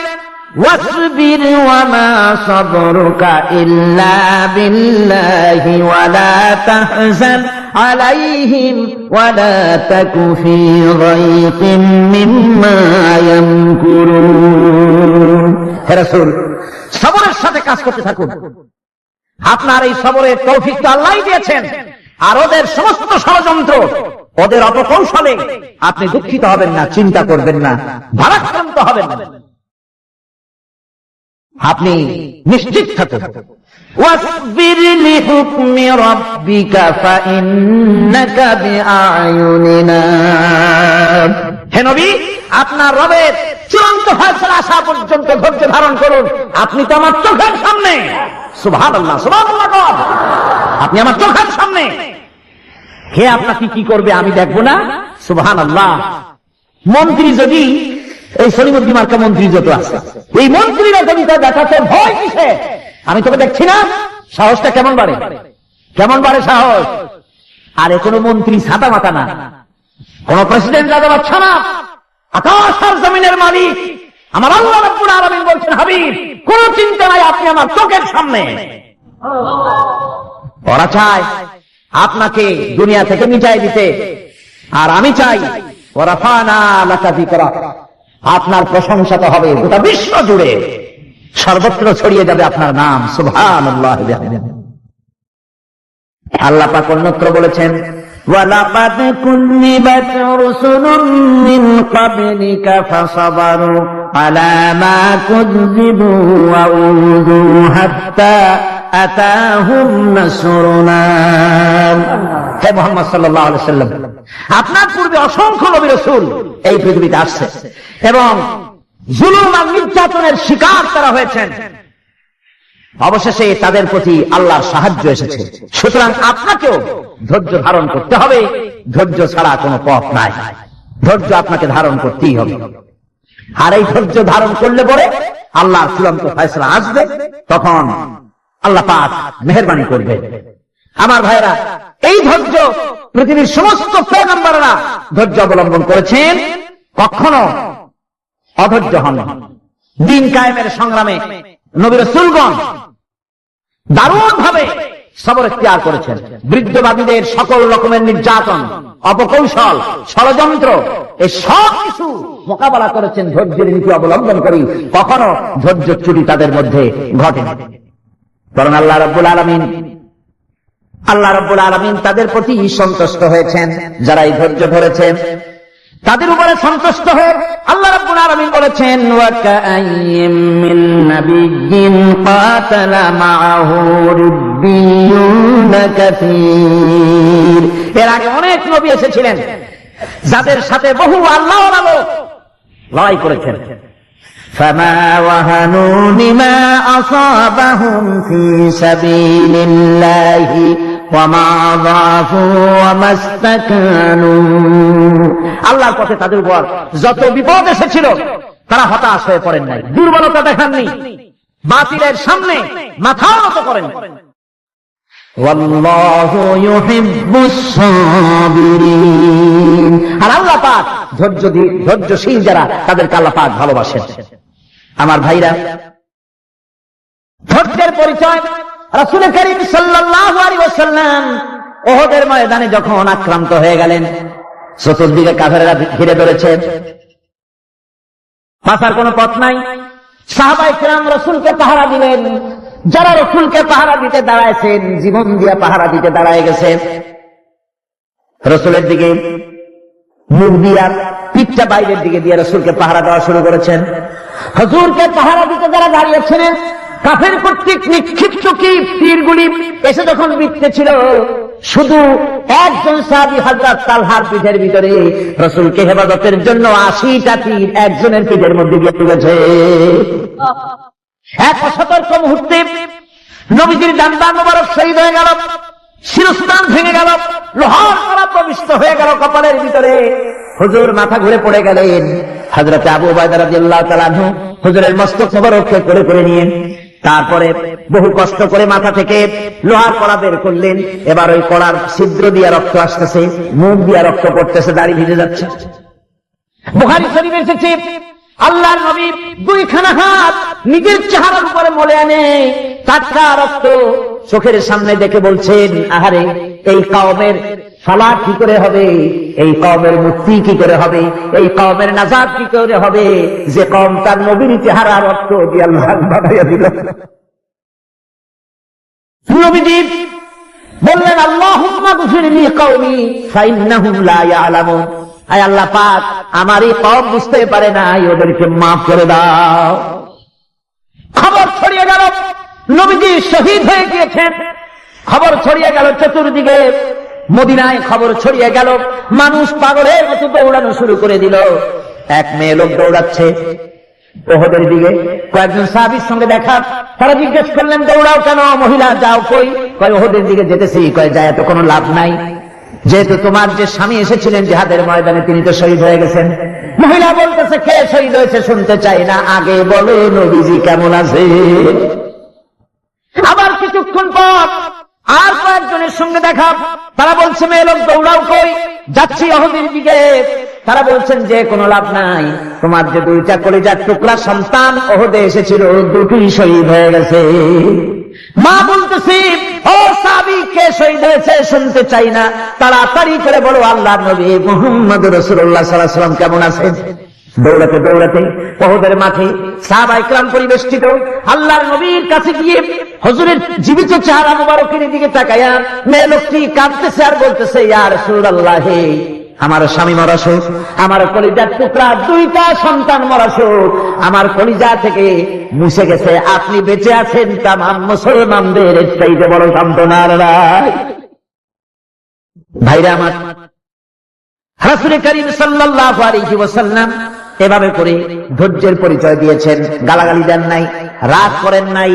ওয়াসবির ওয়া মা সাবরুকা ইল্লা বিল্লাহি ওয়া লা তাহজান আলাইহিম ওয়া লা তাকু ফি যায়কিন মিম্মা ইয়ামকুরুন। হে রাসূল, সবরের সাথে কাজ করতে থাকুন। আপনার এই সবরের তৌফিক তো আল্লাহই দিয়েছেন, আর ওদের সমস্ত ষড়যন্ত্র, ওদের অপকৌশলে আপনি দুঃখিত হবেন না, চিন্তা করবেন না, ভারাক্রান্ত হবেন না, আপনি নিশ্চিত থাকুন। ওয়াসবির লিহুকমি রাব্বিকা ফাইন্নাকা বিআয়ুনিনা। হে নবী, আপনার রবের চূড়ান্ত ফয়সালা আসা পর্যন্ত ধৈর্য ধারণ করুন। আপনি তো আমার চোখের সামনে। সুবহানাল্লাহ, সুবহানাল্লাহ। আপনি আমার চোখের সামনে, কে আপনাকে কি করবে আমি দেখবো না? সুবহানাল্লাহ। মন্ত্রী যদি, এই সলিমুদ্দিন মার্কা মন্ত্রী যত আছে, এই মন্ত্রীরা যদি তা দেখাতে ভয় কিসে? আমি তোকে দেখছি না? সাহসটা কেমন বাড়ে, কেমন বাড়ে সাহস। আরে কোন মন্ত্রী ছাতা মাতা না, কোন প্রেসিডেন্ট রাজা বাচ্চা না, আকাশ আর জমিনের মালিক আমার আল্লাহ রাব্বুল আলামিন বলছেন, হাবিব কোন চিন্তা নাই, আপনি আমার চোখের সামনে। ওরা চায় আপনাকে দুনিয়া থেকে মিটাই দিতে, আর আমি চাই ওয়ারাফানা লাকা যিকরাক, আপনার প্রশংসা তো হবে গোটা বিশ্ব জুড়ে, সর্বত্র ছড়িয়ে যাবে আপনার নাম। সুবহানাল্লাহ। আল্লাহ পাক অন্যত্র বলেছেন, ওয়ালাকাদ কুযযিবাত রুসুলুম মিন ক্বাবলিকা ফাসাবারু আলা মা কুযযিবু ওয়া উযু হাত্তা আতাহুম নাসরুনা। হে মুহাম্মদ সাল্লাল্লাহু আলাইহি ওয়াসাল্লাম, আপনার পূর্বে অসংখ্য নবী রাসূল এই পৃথিবীতে আসছে এবং জুলুম আর নির্যাতনের শিকার তারা হয়েছেন। অবশেষে তাদের প্রতি আল্লাহর সাহায্য এসেছে। সুতরাং আপনাকেও ধৈর্য ধারণ করতে হবে, ধৈর্য ছাড়া কোনো পথ নাই, ধৈর্য আপনাকে ধারণ করতেই হবে। আর এই ধৈর্য ধারণ করলে পরে আল্লাহর চূড়ান্ত ফয়সালা আসবে, তখন আল্লাহ পাক মেহেরবানি করবে। আমার ভাইরা, এই ধৈর্য পৃথিবীর সমস্ত পয়গম্বররা ধৈর্য অবলম্বন করেছেন, কখনো অধৈর্য হন। দিন কায়েমের সংগ্রামে নবী রাসূলগণ দারুণ ভাবে সবর ইখতিয়ার করেছেন। বৃদ্ধবাদীদের সকল রকমের নির্যাতন, অপকৌশল, ষড়যন্ত্র, এই সব কিছু মোকাবেলা করেছেন ধৈর্যের নীতি অবলম্বন করি। কখনো ধৈর্য চ্যুতি তাদের মধ্যে ঘটেনি, বরং আল্লাহ রাব্বুল আলামিন তাদের প্রতি সন্তুষ্ট হয়েছেন যারা এই ধৈর্য ধরেছেন। তাদের উপরে সন্তুষ্ট হয়ে আল্লাহ রাব্বুল আলামিন বলেছেন, ওয়া কাআইয়্যিম মিন নাবিয়্যিন কাতালা মাআহু রিব্বিয়ুনা কাসীর। এর আগে অনেক নবী এসেছিলেন যাদের সাথে বহু আল্লাহওয়ালা লোক লড়াই করেছেন। ফামা ওয়াহানু লিমা আসাবাহুম ফি সাবিলিল্লাহি ওয়ামা যাফু ওয়ামা ইসতাকানু। আল্লাহর পথে তাদের উপর যত বিপদ এসেছিল তারা হতাশ হয়ে পড়েন নাই, দুর্বলতা দেখাননি, বাতিলের সামনে মাথা নত করেন। ওয়াল্লাহু ইউহিব্বুস সাবিরিন। আর আল্লাহ পাক ধৈর্যশীল যারা তাদেরকে আল্লাহ পাক ভালোবাসেন। আমার ভাইরা, ধৈর্যের পরিচয় রাসূল করিম সাল্লাল্লাহু আলাইহি ওয়াসাল্লাম উহুদের ময়দানে যখন আক্রান্ত হয়ে গেলেন, চতুর্দিকে কাফেররা ঘিরে ধরেছে, বাঁচার কোনো পথ নাই। সাহাবায়ে কেরাম রাসূলকে পাহারা দিলেন। যারা রাসূলকে পাহারা দিতে দাঁড়ায়ছেন, জীবন দিয়ে পাহারা দিতে দাঁড়ায় গেছেন, রাসূলের দিকে মুখ দিয়া পিঠটা বাইরের দিকে দিয়ে রাসূলকে পাহারা দেওয়া শুরু করেছেন। হুজুরকে পাহারা দিতে যারা দাঁড়িয়েছিলেন, কাফের কর্তৃক নিক্ষিপ্ত কি তীরগুলি এসে যখন বিঁধতেছিল, শুধু একজন সাহাবী হযরত তালহার পিঠের ভিতরে রাসূলকে হেফাজতের জন্য 80টা তীর একজনের পিঠের মধ্যে গিয়ে ঢুকেছে। এক অসতর্ক মুহূর্তে নবীজির ডান্ডা মোবারক শহীদ হয়ে গেল, শিরস্থান ভেঙে গেল, লোহার কড়া প্রবিষ্ট হয়ে গেল কপালের ভিতরে। হুজুর মাথা ঘুরে পড়ে গেলেন। হযরত আবু উবাইদা রাদিয়াল্লাহু তাআলা আনহু হুজুরের মস্তক মোবারককে করে নিয়ে তারপরে বহু কষ্ট করে মাথা থেকে লোহার কড়া বের করলেন। এবার ওই কড়ার ছিদ্র দিয়ে রক্ত আসতেছে, মুখ দিয়ে রক্ত পড়তেছে, দাড়ি ভিজে যাচ্ছে। বুখারী শরীফে এসেছে, আল্লাহর নবী দুইখানা হাত নিজের চেহারার উপরে মলে আনে টাটকা রক্ত চোখের সামনে দেখে বলছেন, আহারে, এই কওমের সালাত কি করে হবে, এই কওমের মুক্তি কি করে হবে, এই কওমের নাজাত কি করে হবে, যে কওম তার নবীর চেহারা রক্ত দিয়ে আল্লাহ বানাইয়া দিল। নবীজি বললেন, আল্লাহুম্মা গফিরলি কওমি ফাইন্নাহুম লা ইয়ালামুন। আয় আল্লাহ পাক, আমার এই কওম বুঝতে পারে না, ওদেরকে মাফ করে দাও। খবর ছড়িয়ে গেল নবীজি শহীদ হয়ে গিয়েছেন। খবর ছড়িয়ে গেল চতুর্দিকে, মদিনায় খবর ছড়িয়ে গেল। মানুষ পাগলের মতো দৌড়ানো শুরু করে দিল। এক মেয়ে লোক দৌড়াচ্ছে উহুদের দিকে, কয়েকজন সাহাবীর সঙ্গে দেখা। তারা জিজ্ঞেস করলেন, দৌড়াও কেন মহিলা, যাও কই? কয় উহুদের দিকে যেতেছি। কয় যায় তো কোনো লাভ নাই, যেহেতু তোমার যে স্বামী এসেছিলেন জিহাদের ময়দানে তিনি তো শহীদ হয়ে গেছেন। মহিলা বলতেছে, কে শহীদ হয়েছে শুনতে চাই না, আগে বলো নবীজি কেমন আছে। আবার কিছুক্ষণ পর আর কয়েকজনের সঙ্গে দেখা। তারা বলছে, মেয়ে লোক দৌড়াও কই? যাচ্ছি উহুদের দিকে। তারা বলছেন যে কোনো লাভ নাই, তোমার যে দুইটা কলিজার টুকরা সন্তান উহুদে এসেছিল দুটোই শহীদ হয়ে গেছে। মা বলতেছি, ও সাহাবী, কে শহীদ হয়েছে শুনতে চাই না, তাড়াতাড়ি করে বলো আল্লাহর নবী মুহাম্মদ রাসূলুল্লাহ সাল্লাল্লাহু আলাইহি ওয়াসাল্লাম কেমন আছেন। দৌড়াতে দৌড়াতে উহুদের মাঠে সাহাবায়ে কেরাম পরিবেষ্টিত। আল্লাহর নবীর কাছে গিয়ে হুজুরের জীবিত চেহারা মোবারকের দিকে তাকায়া মেয়ে লোকটি কাঁদতেছে আর বলতেছে, ইয়া রাসূলুল্লাহ, আমার স্বামী মরা শোক, আমার কলিজার টুকরা দুইটা সন্তান মরা শোক আমার কলিজা থেকে মুছে গেছে, আপনি বেঁচে আছেন, তামাম মুসলমানদের এর চাইতে বড় সান্ত্বনার নাই। ভাইরা আমার, রাসূল করিম সাল্লাল্লাহু আলাইহি ওয়াসাল্লাম এভাবে করে ধৈর্যের পরিচয় দিয়েছেন। গালাগালি দেন নাই, রাগ করেন নাই,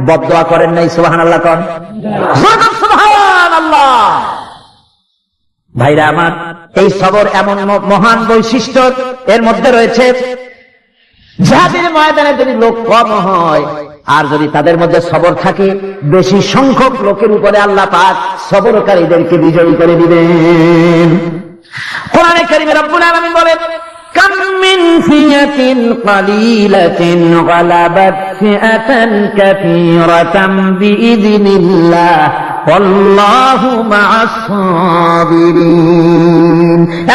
বদদোয়া করেন নাই। সুবহানাল্লাহ কোন সুবহানাল্লাহ। ভাইরা আমার, এই সবর এমন মহান বৈশিষ্ট্য এর মধ্যে রয়েছে, জিহাদের ময়দানে যদি লোক কম হয় আর যদি তাদের মধ্যে সবর থাকে, বেশি সংখ্যক লোকের উপরে আল্লাহ পাক সবরকারীদেরকে বিজয়ী করে দিবেন। কোরআনে কারীমে রব্বুল আলামিন বলেন, কাম মিন ফিয়াতিন কালিলাতিন গালাবাত ফিআতান কাসীরাতান বিইযনিল্লাহ আল্লাহু মা'আস সাবিরিন।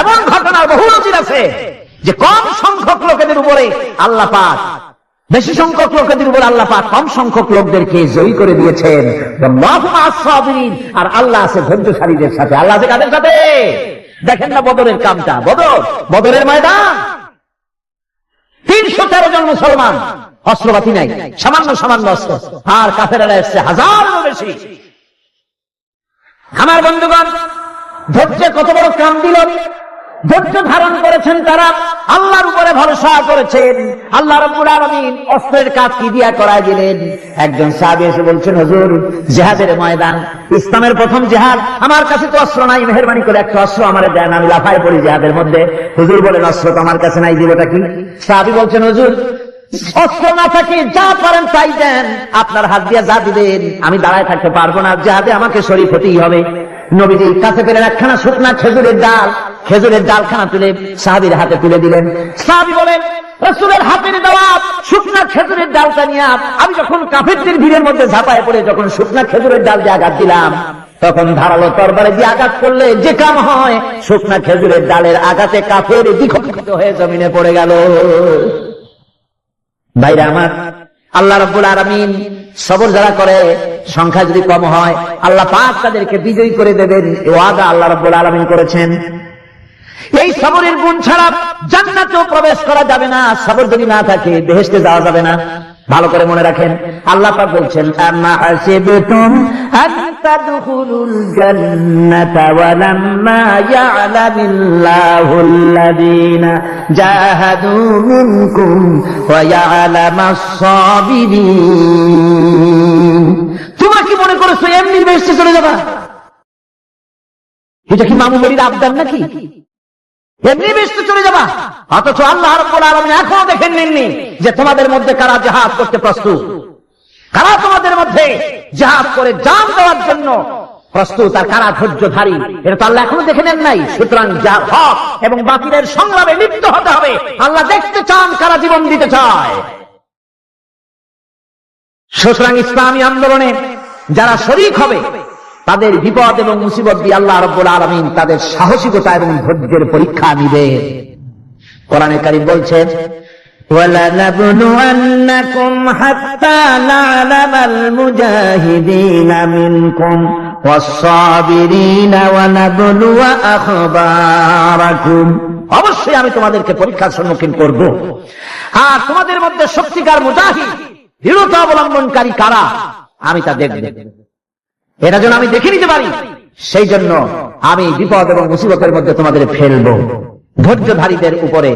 এমন ঘটনার বহু নজির আছে যে কম সংখ্যক লোকেদের উপরে আল্লাহ পাক বেশি সংখ্যক লোকেদের উপর আল্লাহ পাক কম সংখ্যক লোকদেরকে জয়ী করে দিয়েছেন। আল্লাহু মা'আস সাবিরিন। আর আল্লাহ আছে ধৈর্যশালীদের সাথে। আল্লাহ আছে কাদের সাথে? দেখেন না বদরের কামটা, বদরের ময়দান, 313 জন মুসলমান, অস্ত্রপাতি নাই, সামান্য অস্ত্র, আর কাফেরেরা এসছে হাজারও বেশি। আমার বন্ধুগণ, ধৈর্য কত বড় কাম দিল, ধৈর্য ধারণ করেছেন তারা, আল্লাহর উপরে ভরসা করেছেন। আল্লাহ রাব্বুল আলামিন অস্ত্রের কাজ কি দিয়া করায় দিলেন। একজন সাহাবী এসে বলছেন, হুজুর, জিহাদের ময়দান, ইসলামের প্রথম জিহাদ, আমার কাছে তো অস্ত্র নাই, মেহেরবানি করে একটা অস্ত্র আমারে দেন, আমি লাফায় পড়ি জিহাদের মধ্যে। হুজুর বলেন, অস্ত্র তো আমার কাছে নাই, দিবটা কি? সাহাবী বলছেন, হুজুর, অস্ত্র না থাকে যা পারেন তাই দেন, আপনার হাত দিয়ে যা দিবেন, আমি দাঁড়ায় থাকতে পারবো না, জিহাদে আমাকে শরীক হতেই হবে। নবীজির কাছে পেলেন একখানা শুকনা খেজুরের ডালখানা তুলে সাহাবীর হাতে তুলে দিলেন। সাহাবী বলেন, রাসূলের হাতের দেওয়া শুকনা খেজুরের ডালটা নিয়ে আমি যখন কাফেরদের ভিড়ের মধ্যে ঝাঁপায় পড়ে যখন শুকনা খেজুরের ডাল দিয়ে আঘাত দিলাম, তখন ধারালো তরবারে দিয়ে আঘাত করলে যে কাম হয়, শুকনা খেজুরের ডালের আঘাতে কাফের দ্বিখণ্ডিত হয়ে জমিনে পড়ে গেল। ভাইরা আমার, আল্লাহ রাব্বুল আলামিন সবর যারা করে, সংখ্যা যদি কম হয়, আল্লাহ পাক তাদেরকে বিজয়ী করে দেবেন, এই ওয়াদা আল্লাহ রাব্বুল আলামিন করেছেন। এই সবরের গুণ ছাড়া জান্নাতেও প্রবেশ করা যাবে না, সবর যদি না থাকে বেহেশতে যাওয়া যাবে না। ভালো করে মনে রাখেন, আল্লাহ পাক বলছেন, আম্মা হাসিবতুম আন তাদখুলুল জান্নাতা ওয়া লাম্মা ইয়া'লামিল্লাহুল্লাযীনা জাহাদু মিনকুম ওয়া ইয়া'লামাস সাবিরিন। তোমরা কি মনে করেছো এমনি বেহেশতে চলে যাবা? এটা কি মামু বাড়ির আবদার নাকি? এমনি বেহেশতে চলে যাবা? অথচ আল্লাহ রাব্বুল আলামিন এখনো দেখেন নেননি যে তোমাদের মধ্যে কারা জিহাদ করতে প্রস্তুত, কারা তোমাদের মধ্যে জিহাদ করে জান দেওয়ার জন্য প্রস্তুত, আর কারা ধৈর্যধারী, এটা তো আল্লাহ এখনো দেখে নেন নাই। সুতরাং হক এবং বাতিলের সংগ্রামে লিপ্ত হতে হবে। আল্লাহ দেখতে চান কারা জীবন দিতে চায়। সুতরাং ইসলামী আন্দোলনে যারা শরীক হবে, তাদের বিপদ এবং মুসিবত দিয়ে আল্লাহ রাব্বুল আলামিন তাদের সাহসিকতা এবং ধৈর্যের পরীক্ষা নিবেন। কোরআনে কারীম বলছেন, وَلَنَبْلُوَنَّكُمْ حَتَّى نَعْلَمَ الْمُجَاهِدِينَ مِنكُمْ وَالصَّابِرِينَ وَنَبْلُوَ أَخْبَارَكُمْ। অবশ্যই আমি তোমাদেরকে পরীক্ষার সম্মুখীন করব, আর তোমাদের মধ্যে সত্যিকার মুজাহিদ, দৃঢ়তা অবলম্বনকারী কারা, আমি তা দেখব। এটা যেন আমি দেখে নিতে পারি, সেই জন্য আমি বিপদ এবং মুসিবতের মধ্যে তোমাদের ফেলবো। ধৈর্যধারীদের উপরে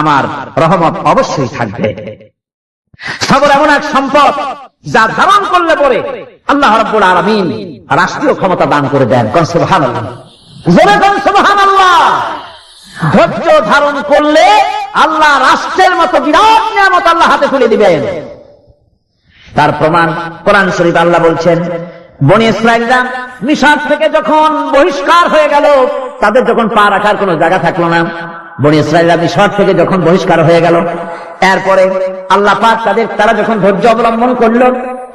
আমার রহমত অবশ্যই থাকবে। সবর এমন এক সম্পদ যা ধারণ করলে পরে আল্লাহ রাব্বুল আলামিন রাষ্ট্রীয় ক্ষমতা দান করে দেন। কোন সুবহানাল্লাহ, জোরে কোন সুবহানাল্লাহ। ধৈর্য ধারণ করলে আল্লাহ রাষ্ট্রের মতো বিরাট নিয়ামত আল্লাহ হাতে তুলে দিবেন। তার প্রমাণ কোরআন শরীফ আল্লাহ বলছেন, বনি ইসরাঈলরা মিশর থেকে যখন বহিষ্কার হয়ে গেল, তাদের যখন পা রাখার কোন জায়গা থাকলো না, বনি ইসরাঈলরা মিশর থেকে যখন বহিষ্কার হয়ে গেল, এরপরে আল্লাহ পাক তারা যখন ধৈর্য অবলম্বন করলো,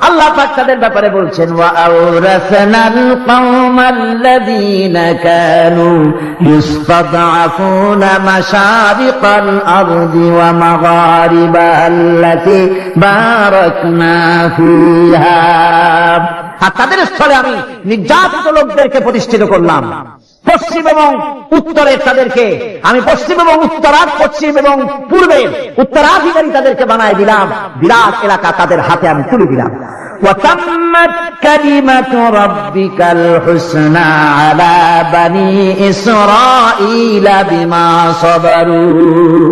আল্লাহ পাক তাদের ব্যাপারে বলছেন, ওয়া আওরাসনাল কওমাল্লাযীনা কানু ইসতাদআফুনা মাশারিকাল আরদি ওয়া মাগারিবাল্লাতী বারাকনা ফিহা। আর তাদের স্থলে আমি নির্যাতিত লোকদেরকে প্রতিষ্ঠিত করলাম। পশ্চিম এবং উত্তরের তাদেরকে আমি পশ্চিম এবং পশ্চিম এবং পূর্বের উত্তরাধিকারী তাদেরকে বানায় দিলাম। বিরাট এলাকা তাদের হাতে আমি তুলে দিলাম। وَتَمَّتْ كَلِمَةُ رَبِّكَ الْحُسْنَى عَلَى بَنِي إِسْرَائِيلَ بِمَا صَبَرُوا।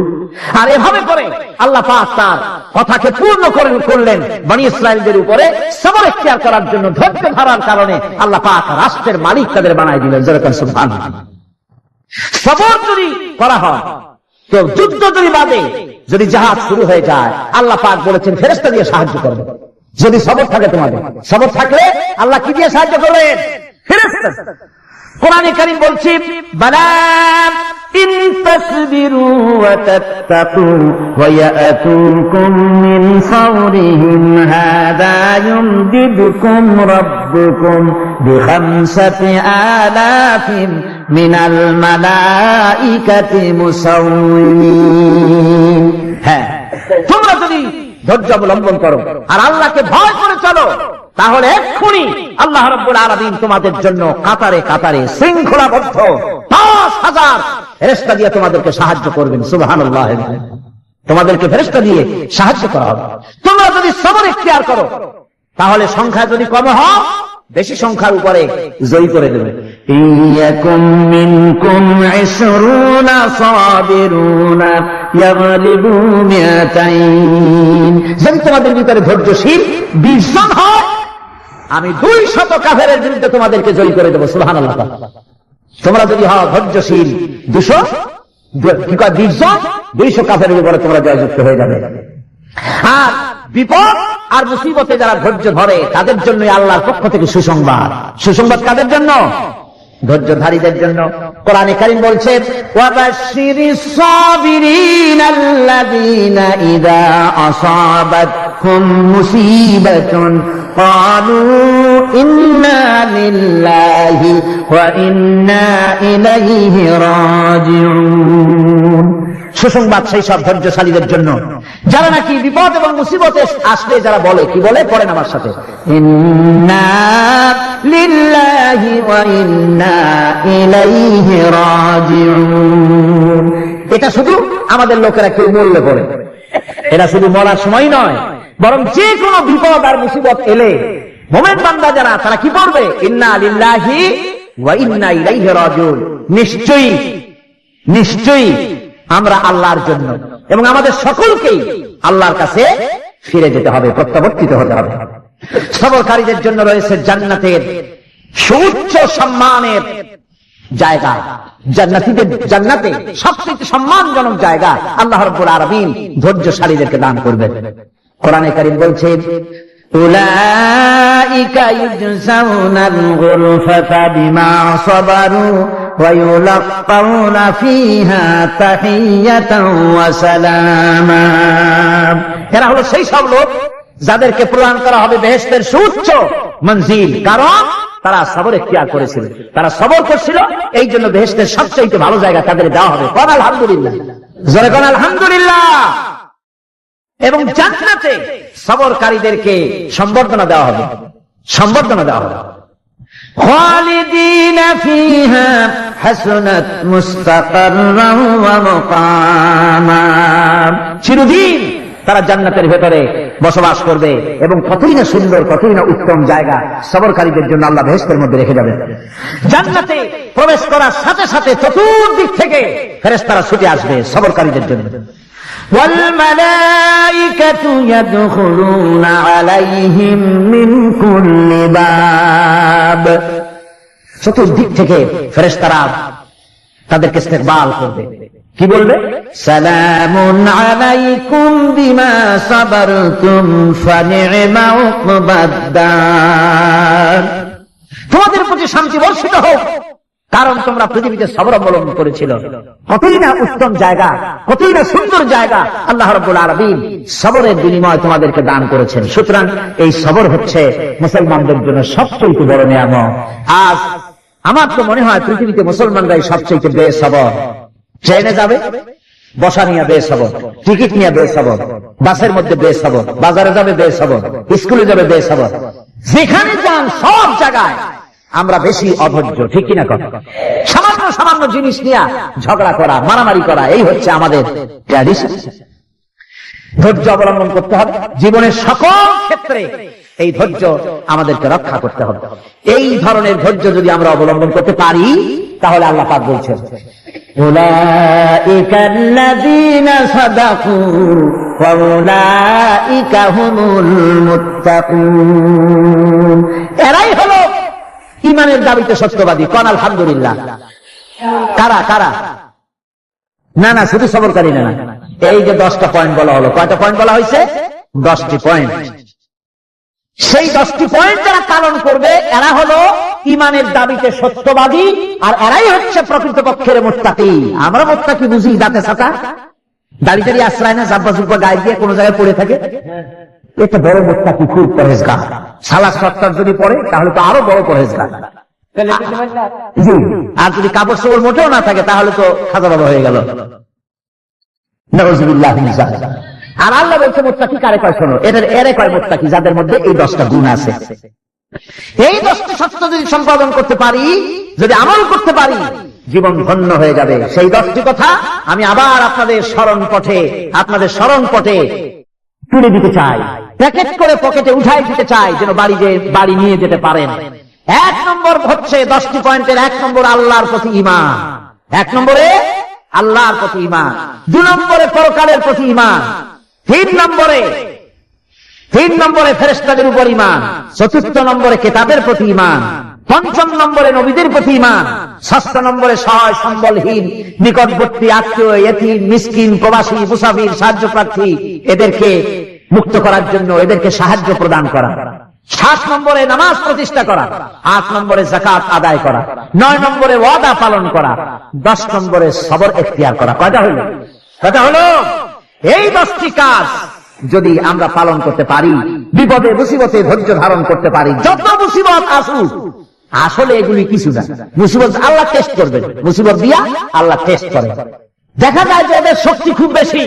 আর এভাবে করে আল্লাহ পাক তার কথাকে পূর্ণ করলেন বনি ইসরাঈলদের উপরে। সবর ইখতিয়ার করার জন্য, ধৈর্য ধরার কারণে আল্লাহ পাক রাষ্ট্রের মালিক তাদের বানায় দিলেন। যেরকম সুবহানাল্লাহ। সবর যদি করা হয়, তো যুদ্ধ যদি বাদে, যদি জিহাদ শুরু হয়ে যায়, আল্লাহ পাক বলেছেন ফেরেশতা দিয়ে সাহায্য করবে। যদি সবর থাকে, তোমাদের সবর থাকলে আল্লাহ কি দিয়ে সাহায্য করবেন? ফেরেশতা। কোরআনে কারীম বলছে, বালা ইন তাসবিরু ওয়া তাত্তাকু ওয়া ইয়াতুকুম মিন ফাওরিহিম হাদা ইউমদিদুকুম রাব্বুকুম বিখামসাতি আলাফিন মিনাল মালাইকাতি মুসাউমিন। হ্যাঁ, তোমরা যদি ধৈর্য অবলম্বন করো আর আল্লাহকে ভয় করে চলো, তাহলে এক্ষুনি আল্লাহ রাব্বুল আলামিন তোমাদের জন্য কাতারে কাতারে শৃঙ্খলাবদ্ধ 10 10,000 ফেরেশতা দিয়ে তোমাদেরকে সাহায্য করবেন। সুবহানাল্লাহ। তোমাদেরকে ফেরেশতা দিয়ে সাহায্য করা হবে। তোমরা যদি সবর ইখতিয়ার করো তাহলে সংখ্যা যদি কম হয় বেশি সংখ্যার উপরে জয়ী করে দেবে। ইয়াকুম মিনকুম 20 সাবিরুনা ইয়াগলিবু মিআতাইন। যদি তোমাদের ভিতরে ধৈর্যশীল 20 জন হয় আমি 200 কাফেরের বিরুদ্ধে তোমাদেরকে জয়ী করে দেবো। সুবহানাল্লাহ। তোমরা যদি হও ধৈর্যশীল 20 জন 200 কাফেরের উপরে তোমরা জয়যুক্ত হয়ে যাবে। আর বিপদ আর মুসিবতে যারা ধৈর্য ধরে তাদের জন্য আল্লাহর পক্ষ থেকে সুসংবাদ। সুসংবাদ কাদের জন্য? ধৈর্যধারীদের জন্য। কোরআনে কারীম বলছে ওয়াবাশশিরিস সাবিরিনা আল্লাযীনা ইযা আসাবাতহুম মুসিবাতুন ক্বালু ইন্না লিল্লাহি ওয়া ইন্না ইলাইহি রাজিউন। সুসংবাদ সেই সব ধৈর্যশালীদের জন্য যারা নাকি বিপদ এবং মুসিবতে আসলে যারা বলে, কি বলে? পড়েন আমার সাথে, ইন্না লিল্লাহি ওয়া ইন্না ইলাইহি রাজিউন। এটা শুধু আমাদের লোকেরা কেউ মরলে পড়ে, এটা শুধু মরার সময় নয়, বরং যে কোনো বিপদ আর মুসিবত এলে মুমিন বান্দা যারা তারা কি পড়বে? ইন্না লিল্লাহি ওয়া ইন্না ইলাইহি রাজিউন। নিশ্চয়ই নিশ্চয়ই আমরা আল্লাহর জন্য এবং আমাদের সকলকেই আল্লাহর কাছে ফিরে যেতে হবে, প্রত্যাবর্তিত হতে হবে। সবরকারীদের জন্য রয়েছে জান্নাতের সুউচ্চ সম্মানের জায়গা। জান্নাতে সবচেয়ে সম্মানজনক জায়গা আল্লাহ রাব্বুল আলামিন ধৈর্যশালীদেরকে দান করবেন। কোরআনে কারীম বলছে উলাইকা ইউজজাউনাল গুরফাতা বিমা সাবারু ওয়া ইউলাক্কাউনা ফিহা তাহিয়াতান ওয়া সালামা। এরা হলো সেই সব লোক যাদেরকে প্রদান করা হবে বেহেশতের সুউচ্চ মঞ্জিল, কারণ তারা সবর ইখতিয়ার করেছিল, তারা সবর করছিল, এই জন্য বেহেশতের সবচেয়ে ভালো জায়গা তাদের দেওয়া হবে। কোন আলহামদুলিল্লাহ, জোরে কোন আলহামদুলিল্লাহ। এবং জান্নাতে সবরকারীদেরকে সম্বর্ধনা দেওয়া হবে, সম্বর্ধনা দেওয়া হবে। খালিদিনা ফিহা হাসনাত মুস্তাকাররান ওয়া মুকামা। চিরদিন তারা জান্নাতের ভেতরে বসবাস করবে এবং কতই না সুন্দর, কতই না উত্তম জায়গা সবরকারীদের জন্য আল্লাহ বেহেশতের মধ্যে রেখে যাবেন। জান্নাতে প্রবেশ করার সাথে সাথে চতুর্দিক থেকে ফেরেশতারা ছুটে আসবে সবরকারীদের জন্য। والملائكة يدخلون عليهم من كل باب। চতুর্দিক থেকে ফেরেশতারা তাদেরকে ইস্তেকবাল করবে, কি বলবে? সালামুন আলাইকুম বিমা সাবারতুম ফানি'মা উকবাদ। তোমাদের প্রতি শান্তি বর্ষিত হোক, কারণ তোমরা পৃথিবীতে সবর অবলম্বন করেছিল। কতই না উত্তম জায়গা, কতই না সুন্দর জায়গা আল্লাহ রাব্বুল আলামিন সবরের বিনিময় তোমাদেরকে দান করেছেন। সুতরাং এই সবর হচ্ছে মুসলমানদের জন্য সবচেয়ে বড় নিয়ামত। আজ আমার তো মনে হয় পৃথিবীতে মুসলমানরাই সবচেয়ে বেসবর। ট্রেনে যাবে, বসা নিয়ে বেসবর, টিকিট নিয়ে বেসবর, বাসের মধ্যে বেসবর, বাজারে যাবে বেসবর, স্কুলে যাবে বেসবর, যেখানে যান সব জায়গায় আমরা বেশি অধৈর্য, ঠিক কিনা কথা? সামান্য সামান্য জিনিস নিয়ে ঝগড়া করা, মারামারি করা, এই হচ্ছে আমাদের ট্র্যাডিশন। ধৈর্য অবলম্বন করতে হবে জীবনের সকল ক্ষেত্রে, এই ধৈর্য আমাদেরকে রক্ষা করতে হবে। এই ধরনের ধৈর্য যদি আমরা অবলম্বন করতে পারি তাহলে আল্লাহ পাক বলছেন উলাইকাল্লাযীনা সাদাকু ওয়া উলাইকা হুমুল মুত্তাকুন। এরাই হলো ঈমানের দাবিতে সত্যবাদী। কোন আলহামদুলিল্লাহ। কারা কারা? না না, শুধু সবরকারী না, এই যে 10টা পয়েন্ট বলা হলো, কয়টা পয়েন্ট বলা হয়েছে? 10টি পয়েন্ট। সেই 10টি পয়েন্ট যারা পালন করবে এরা হলো ঈমানের দাবিতে সত্যবাদী, আর এরাই হচ্ছে প্রকৃতপক্ষের মুত্তাকি। আমরা মুত্তাকি বুঝি দাঁতে ছাতা, দাড়ি দাড়ি আশ্রয় না, জাব্বা জুব্বা গায়ে দিয়ে কোনো জায়গায় পড়ে থাকে, এটা বড় মুত্তাকি, খুব পরহেজগার। সালাত সত্তর যদি পড়ে তাহলে তো আরো বড় পরহেজগার। আর যদি কাপড় চোপড় মোটেও না থাকে তাহলে তো খাজা বাবা হয়ে গেল। নাউযুবিল্লাহি মিন যালিক। আর আল্লাহ বলছে মুত্তাকি কারে কয়? শোনো, এরে কয় মুত্তাকি যাদের মধ্যে এই 10টা গুণ আছে। এই 10টি সত্য যদি সম্পাদন করতে পারি, যদি আমল করতে পারি, জীবন ধন্য হয়ে যাবে। সেই 10টি কথা আমি আবার আপনাদের স্মরণ পথে তুলে দিতে চাই, প্যাকেট করে পকেটে উঠাই দিতে চাই, যেন বাড়ি নিয়ে যেতে পারেন। 1 নম্বর হচ্ছে 10টি পয়েন্টের 1 নম্বর আল্লাহর প্রতি ঈমান। 1 নম্বরে আল্লাহর প্রতি ঈমান, 2 নম্বরে পরকালের প্রতি ঈমান, 3 নম্বরে ফেরেশতাদের উপর ঈমান, 4 নম্বরে কিতাবের প্রতি ঈমান, 5 নম্বরে নবীদের প্রতি ঈমান, 6 নম্বরে সহায় সম্বলহীন নিকটবর্তী আত্মীয়, ইতিম, মিসকিন, প্রবাসী, মুসাফির, সাহায্য প্রার্থী এদেরকে মুক্ত করার জন্য এদেরকে সাহায্য প্রদান করা, 7 নম্বরে নামাজ প্রতিষ্ঠা করা, 8 নম্বরে যাকাত আদায় করা, 9 নম্বরে ওয়াদা পালন করা, 10 নম্বরে সবর এখতিয়ার করা। কয়টা হলো? এই 10টি কাজ যদি আমরা পালন করতে পারি, বিপদে মুসিবতে ধৈর্য ধারণ করতে পারি, যত মুসিবত আসুক, আসলে এগুলি কিছু না। মুসিবত আল্লাহ টেস্ট করবেন, মুসিবত দিয়া আল্লাহ টেস্ট করেন। দেখা যায় যে এদের শক্তি খুব বেশি,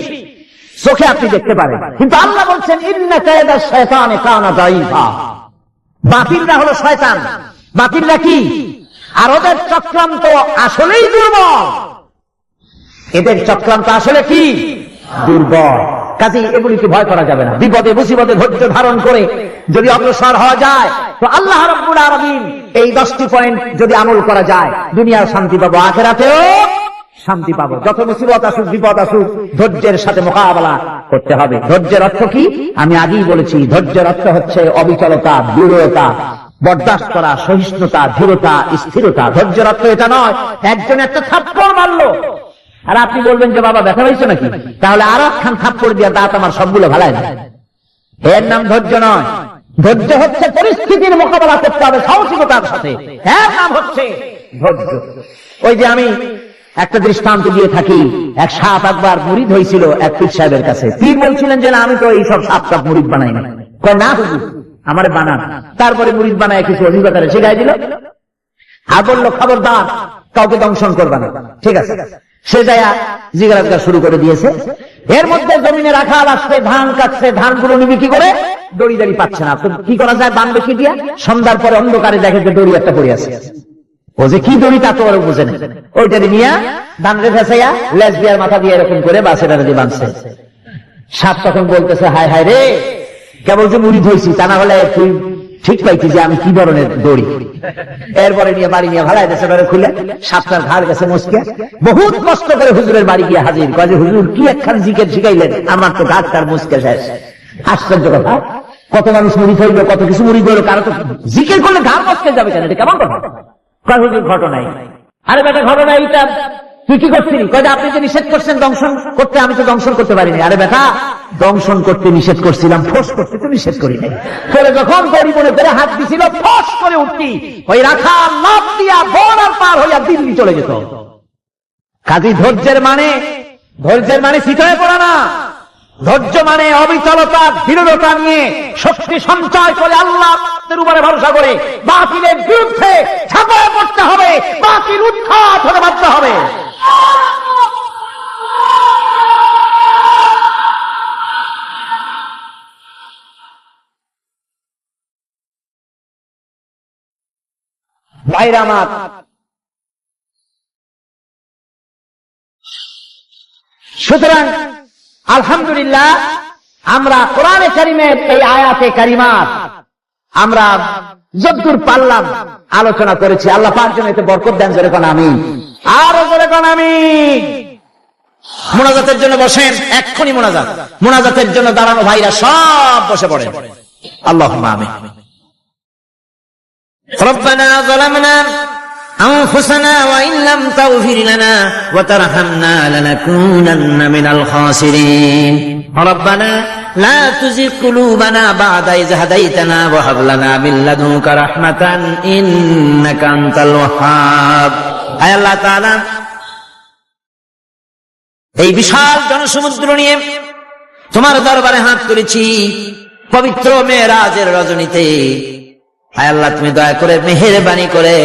চোখে আপনি দেখতে পারেন, কিন্তু আল্লাহ বলছেন ইন্না কায়দা শায়তানে কানা দাঈফা। বাতিলরা হলো শয়তান, বাতিলরা কি? আর ওদের চক্রান্ত আসলেই দুর্বল, এদের চক্রান্ত আসলে কি? দুর্বল। কাজেই এগুলিকে ভয় করা যাবে না। বিপদে মুসিবতে ধৈর্য ধারণ করে যদি অগ্রসর হওয়া যায়, তো আল্লাহ রাব্বুল আলামিন এই 10টি পয়েন্ট যদি আমল করা যায়, দুনিয়ার শান্তি পাবো, আখিরাতেও শান্তি পাবো। যত মুসিবত আসুক, বিপদ আসুক, ধৈর্যের সাথে মোকাবেলা করতে হবে। ধৈর্যের অর্থ কি? আমি আগেই বলেছি, ধৈর্যের অর্থ হচ্ছে অবিচলতা, দৃঢ়তা, বরদাস্ত করা, সহিষ্ণুতা, দৃঢ়তা, স্থিরতা। ধৈর্যের অর্থ এটা নয় একজন একটা থাপ্পড় মারলো আর আপনি বলবেন যে বাবা ব্যথা হয়েছে নাকি, তাহলে আর একখান থাপ্পড় দিয়ে দাঁত আমার সবগুলো ভালাই না, এর নাম ধৈর্য নয়। ধৈর্য হচ্ছে পরিস্থিতির মোকাবেলা করতে হবে সাহসিকতার সাথে, এর নাম হচ্ছে ধৈর্য। ওই যে আমি একটা দৃষ্টান্ত দিয়ে থাকি, এক সাপ একবার মুরিদ হয়েছিল এক পীর সাহেবের কাছে। পীর বলছিলেন যে না, আমি তো এইসব সাপ সাপ মুরিদ বানাই না। কয় না হুজুর, আমারে বানান। তারপরে মুরিদ বানায় কিছু অভিজ্ঞতারে শিখাই দিল, আর বললো খবরদার কাউকে দংশন করবে না। ঠিক আছে, সে যায় জিজ্ঞাসা শুরু করে দিয়েছে। এর মধ্যে জমিনে রাখাল আসছে, ধান কাটছে, ধানগুলো নিবি কি করে, দড়ি দাড়ি পাচ্ছে না। তো কি করা যায়, বাঁধবে কি দিয়া? সন্ধ্যার পরে অন্ধকারে দেখে যে দড়ি একটা পড়ে আছে। ও যে কি দড়ি তা তো ওরা বুঝে না, ওইটা নিয়ে ধান রে ফেসাইয়া লেজ দিয়ার মাথা দিয়ে এরকম করে বাসে দিয়ে বাঁধছে। সাপ তখন বলতেছে, হায় হায় রে, কেবল যে মুড়ি ধরছি, তা না হলে তুই ঠিক পাইছি যে আমি কি ধরনের দড়ি। এরপরে নিয়ে বাড়ি নিয়ে ভাড়াই দেশে খুলে সাপটার ঘাড় গেছে মস্কে। বহুত কষ্ট করে হুজুরের বাড়ি গিয়ে হাজির, কয় যে হুজুর কি একখান জিকের শিখাইলেন, আমার তো ঘাটটার মুস্কে শেষ। আশ্চর্য কথা, কত মানুষ মুড়ি খাইলো, কত কিছু মুড়ি করলো, কারো তো জিকের করলে ঘাড় মস্কে যাবে কেন, এটা কেমন কথা? কয় হুজুর ঘটনাই। আরে বেটা ঘটনা এইটা, তুই কি করছিলি? কয় যে আপনি যে নিষেধ করছেন দংশন করতে, আমি তো দংশন করতে পারিনি। আরে বেটা, দংশন করতে নিষেধ করছিলাম, ফোঁস করতে তো নিষেধ করি নাই। পরে যখন দড়ি মনে করে হাত দিছিল, ফোঁস করে উঠতি, ওই রাখা লাফ দিয়া বর্ডার পার হইয়া দিল্লি চলে যেত। কাজী ধৈর্যের মানে শীত হয়ে পড়া না। ধৈর্য মানে অবিচলতা, দৃঢ়তা নিয়ে শক্তি সঞ্চয় করে আল্লাহর উপরে ভরসা করে বাতিলের বিরুদ্ধে ঝাঁপিয়ে পড়তে হবে, বাতিল উৎখাত হতে বাধ্য হবে। ভাইরা আমার, সুতরাং আলহামদুলিল্লাহ আমরা কোরআনে কারিমের এই আয়াতে কারিমাত আমরা যতদূর পারলাম আলোচনা করেছি। আল্লাহ পাক যেন এতে বরকত দেন, জোরে কোন আমিন। আরো জোরে কোন আমিন। মোনাজাতের জন্য বসেন, এক্ষুনি মোনাজাতের জন্য দাঁড়ানো ভাইরা সব বসে পড়েন। আল্লাহুম্মা আমিন। রব্বানা যালামনা أنفسنا وإن لم تغفر لنا وترحمنا لنكونن من الخاسرين ربنا لا تزغ قلوبنا بعد إذ هديتنا وهب لنا من لدنك رحمة إنك أنت الوهاب আয় আল্লাহ তাআলা, এই বিশাল জনসমুদ্র নিয়ে তোমার দরবারে হাত তুলেছি পবিত্র মেরাজের রজনীতে। আয় আল্লাহ, তুমি দয়া করে মেহেরবানি করে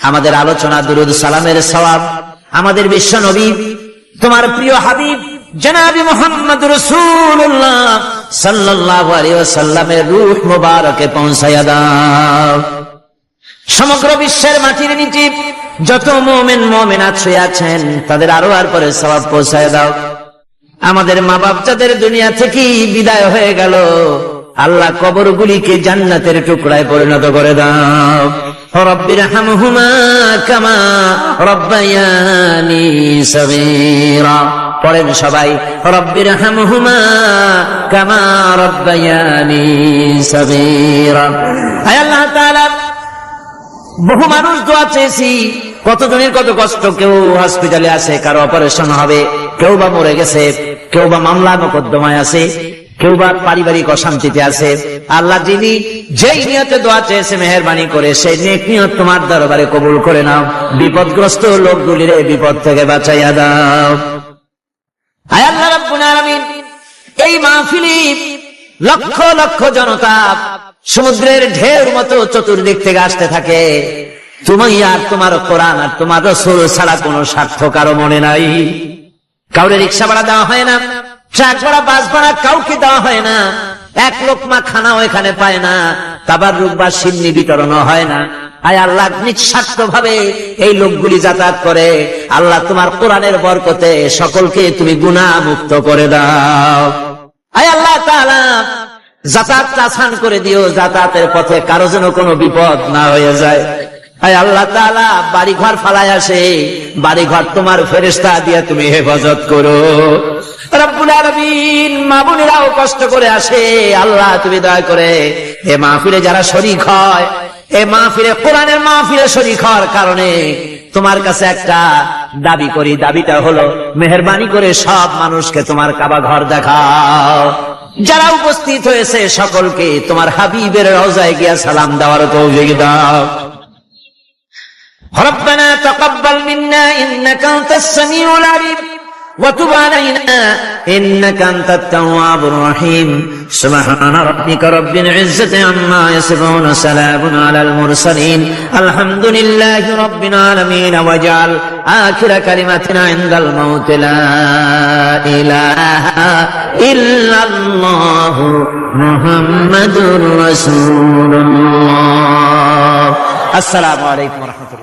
আমাদের আলোচনা, দুরুদ সালামের সওয়াব আমাদের বিশ্ব নবী তোমার প্রিয় হাবিব জনাবি মুহাম্মদ রাসূলুল্লাহ সাল্লাল্লাহু আলাইহি ওয়াসাল্লামের রূহ মুবারকে পৌঁছায়া দাও। সমগ্র বিশ্বের মাটির নিচে যত মুমিন মুমিনাত শুয়ে আছেন তাদের আরো আর পরে সওয়াব পৌঁছায় দাও। আমাদের মা বাপ যাদের দুনিয়া থেকে বিদায় হয়ে গেল, আল্লাহ কবরগুলিকে জান্নাতের টুকরায় পরিণত করে দাও। রব্বিরহামহুমা কামা রব্বায়ানি সগীরা। পড়েন সবাই, রব্বিরহামহুমা কামা রব্বায়ানি সগীরা। হে আল্লাহ তাআলা, বহু মানুষ দোয়া চেয়েছি, কতজনের কত কষ্ট। কেউ হসপিটালে আছে, কারো অপারেশন হবে, কেউ বা মরে গেছে, কেউ বা মামলা মোকদ্দমায় আছে, কেউ বা পারিবারিক অশান্তিতে আছে। আল্লাহ যিনি যেই নিয়তে দোয়া চেয়েছে মেহেরবানি করে সেই নেক নিয়ত তোমার দরবারে কবুল করে নাও। বিপদগ্রস্ত লোকগুলির বিপদ থেকে বাঁচাইয়া দাও। আয় আল্লাহ রাব্বুল আলামিন, এই মাহফিলে লক্ষ লক্ষ জনতা সমুদ্রের ঢেউর মতো চতুর্দিক থেকে আসতে থাকে। তুমি আর তোমার কোরআন আর তোমার রাসূল ছাড়া কোনো স্বার্থ কারো মনে নাই। কাউরে রিক্সা ভাড়া দেওয়া হয় না, ট্রাক ভাড়া, বাস ভাড়া কাউকে দেওয়া হয় না। এক লোকমা খানাও এখানে পায় না, তাবাররুক বা সিন্নি বিতরণ হয় না। আয় আল্লাহ, নিঃস্বার্থ ভাবে এই লোকগুলি যাতায়াত করে। আল্লাহ তোমার কোরআনের বরকতে সকলকে তুমি গুনাহ মুক্ত করে দাও। আয় আল্লাহ তাআলা, যাতায়াতটা আসান করে দিও, যাতায়াতের পথে কারো যেন কোনো বিপদ না হয়ে যায়। আয় আল্লাহ তাআলা, বাড়ি ঘর ফালায় আসে, বাড়ি ঘর তোমার ফেরেশতা দিয়ে তুমি হেফাজত করো। রব্বুল আলামিন, মা বোনেরাও কষ্ট করে আসে, আল্লাহ তুমি দয়া করে এ মাহফিলে যারা শরীক হয়, এ মাহফিলে কোরআনের মাহফিলে শরীক হওয়ার কারণে তোমার কাছে একটা দাবি করি। দাবিটা হলো, মেহেরবানি করে সব মানুষকে তোমার কাবা ঘর দেখাও। যারা উপস্থিত হয়েছে সকলকে তোমার হাবিবের রওজায় গিয়া সালাম দেওয়ার তৌফিক দাও। রব্বানা তাকাব্বাল মিন্না ইন্নাকা আনতাস সামিউল আলিম ওয়া তুব আলাইনা ইন্নাকা আনতাত তাওয়াবুর রহিম। সুবহান রাব্বিকা রাব্বিল ইজ্জাতি আম্মা ইয়াসিফুন, সালামুন আলাল মুরসালিন, আলহামদুলিল্লাহি রাব্বিল আলামিন। ওয়াজআল আখিরা কালিমাতিনা ইনদাল মাউত লা ইলাহা ইল্লাল্লাহু মুহাম্মাদুর রাসূলুল্লাহ। আসসালামু আলাইকুম ওয়া রাহমাতুল্লাহ।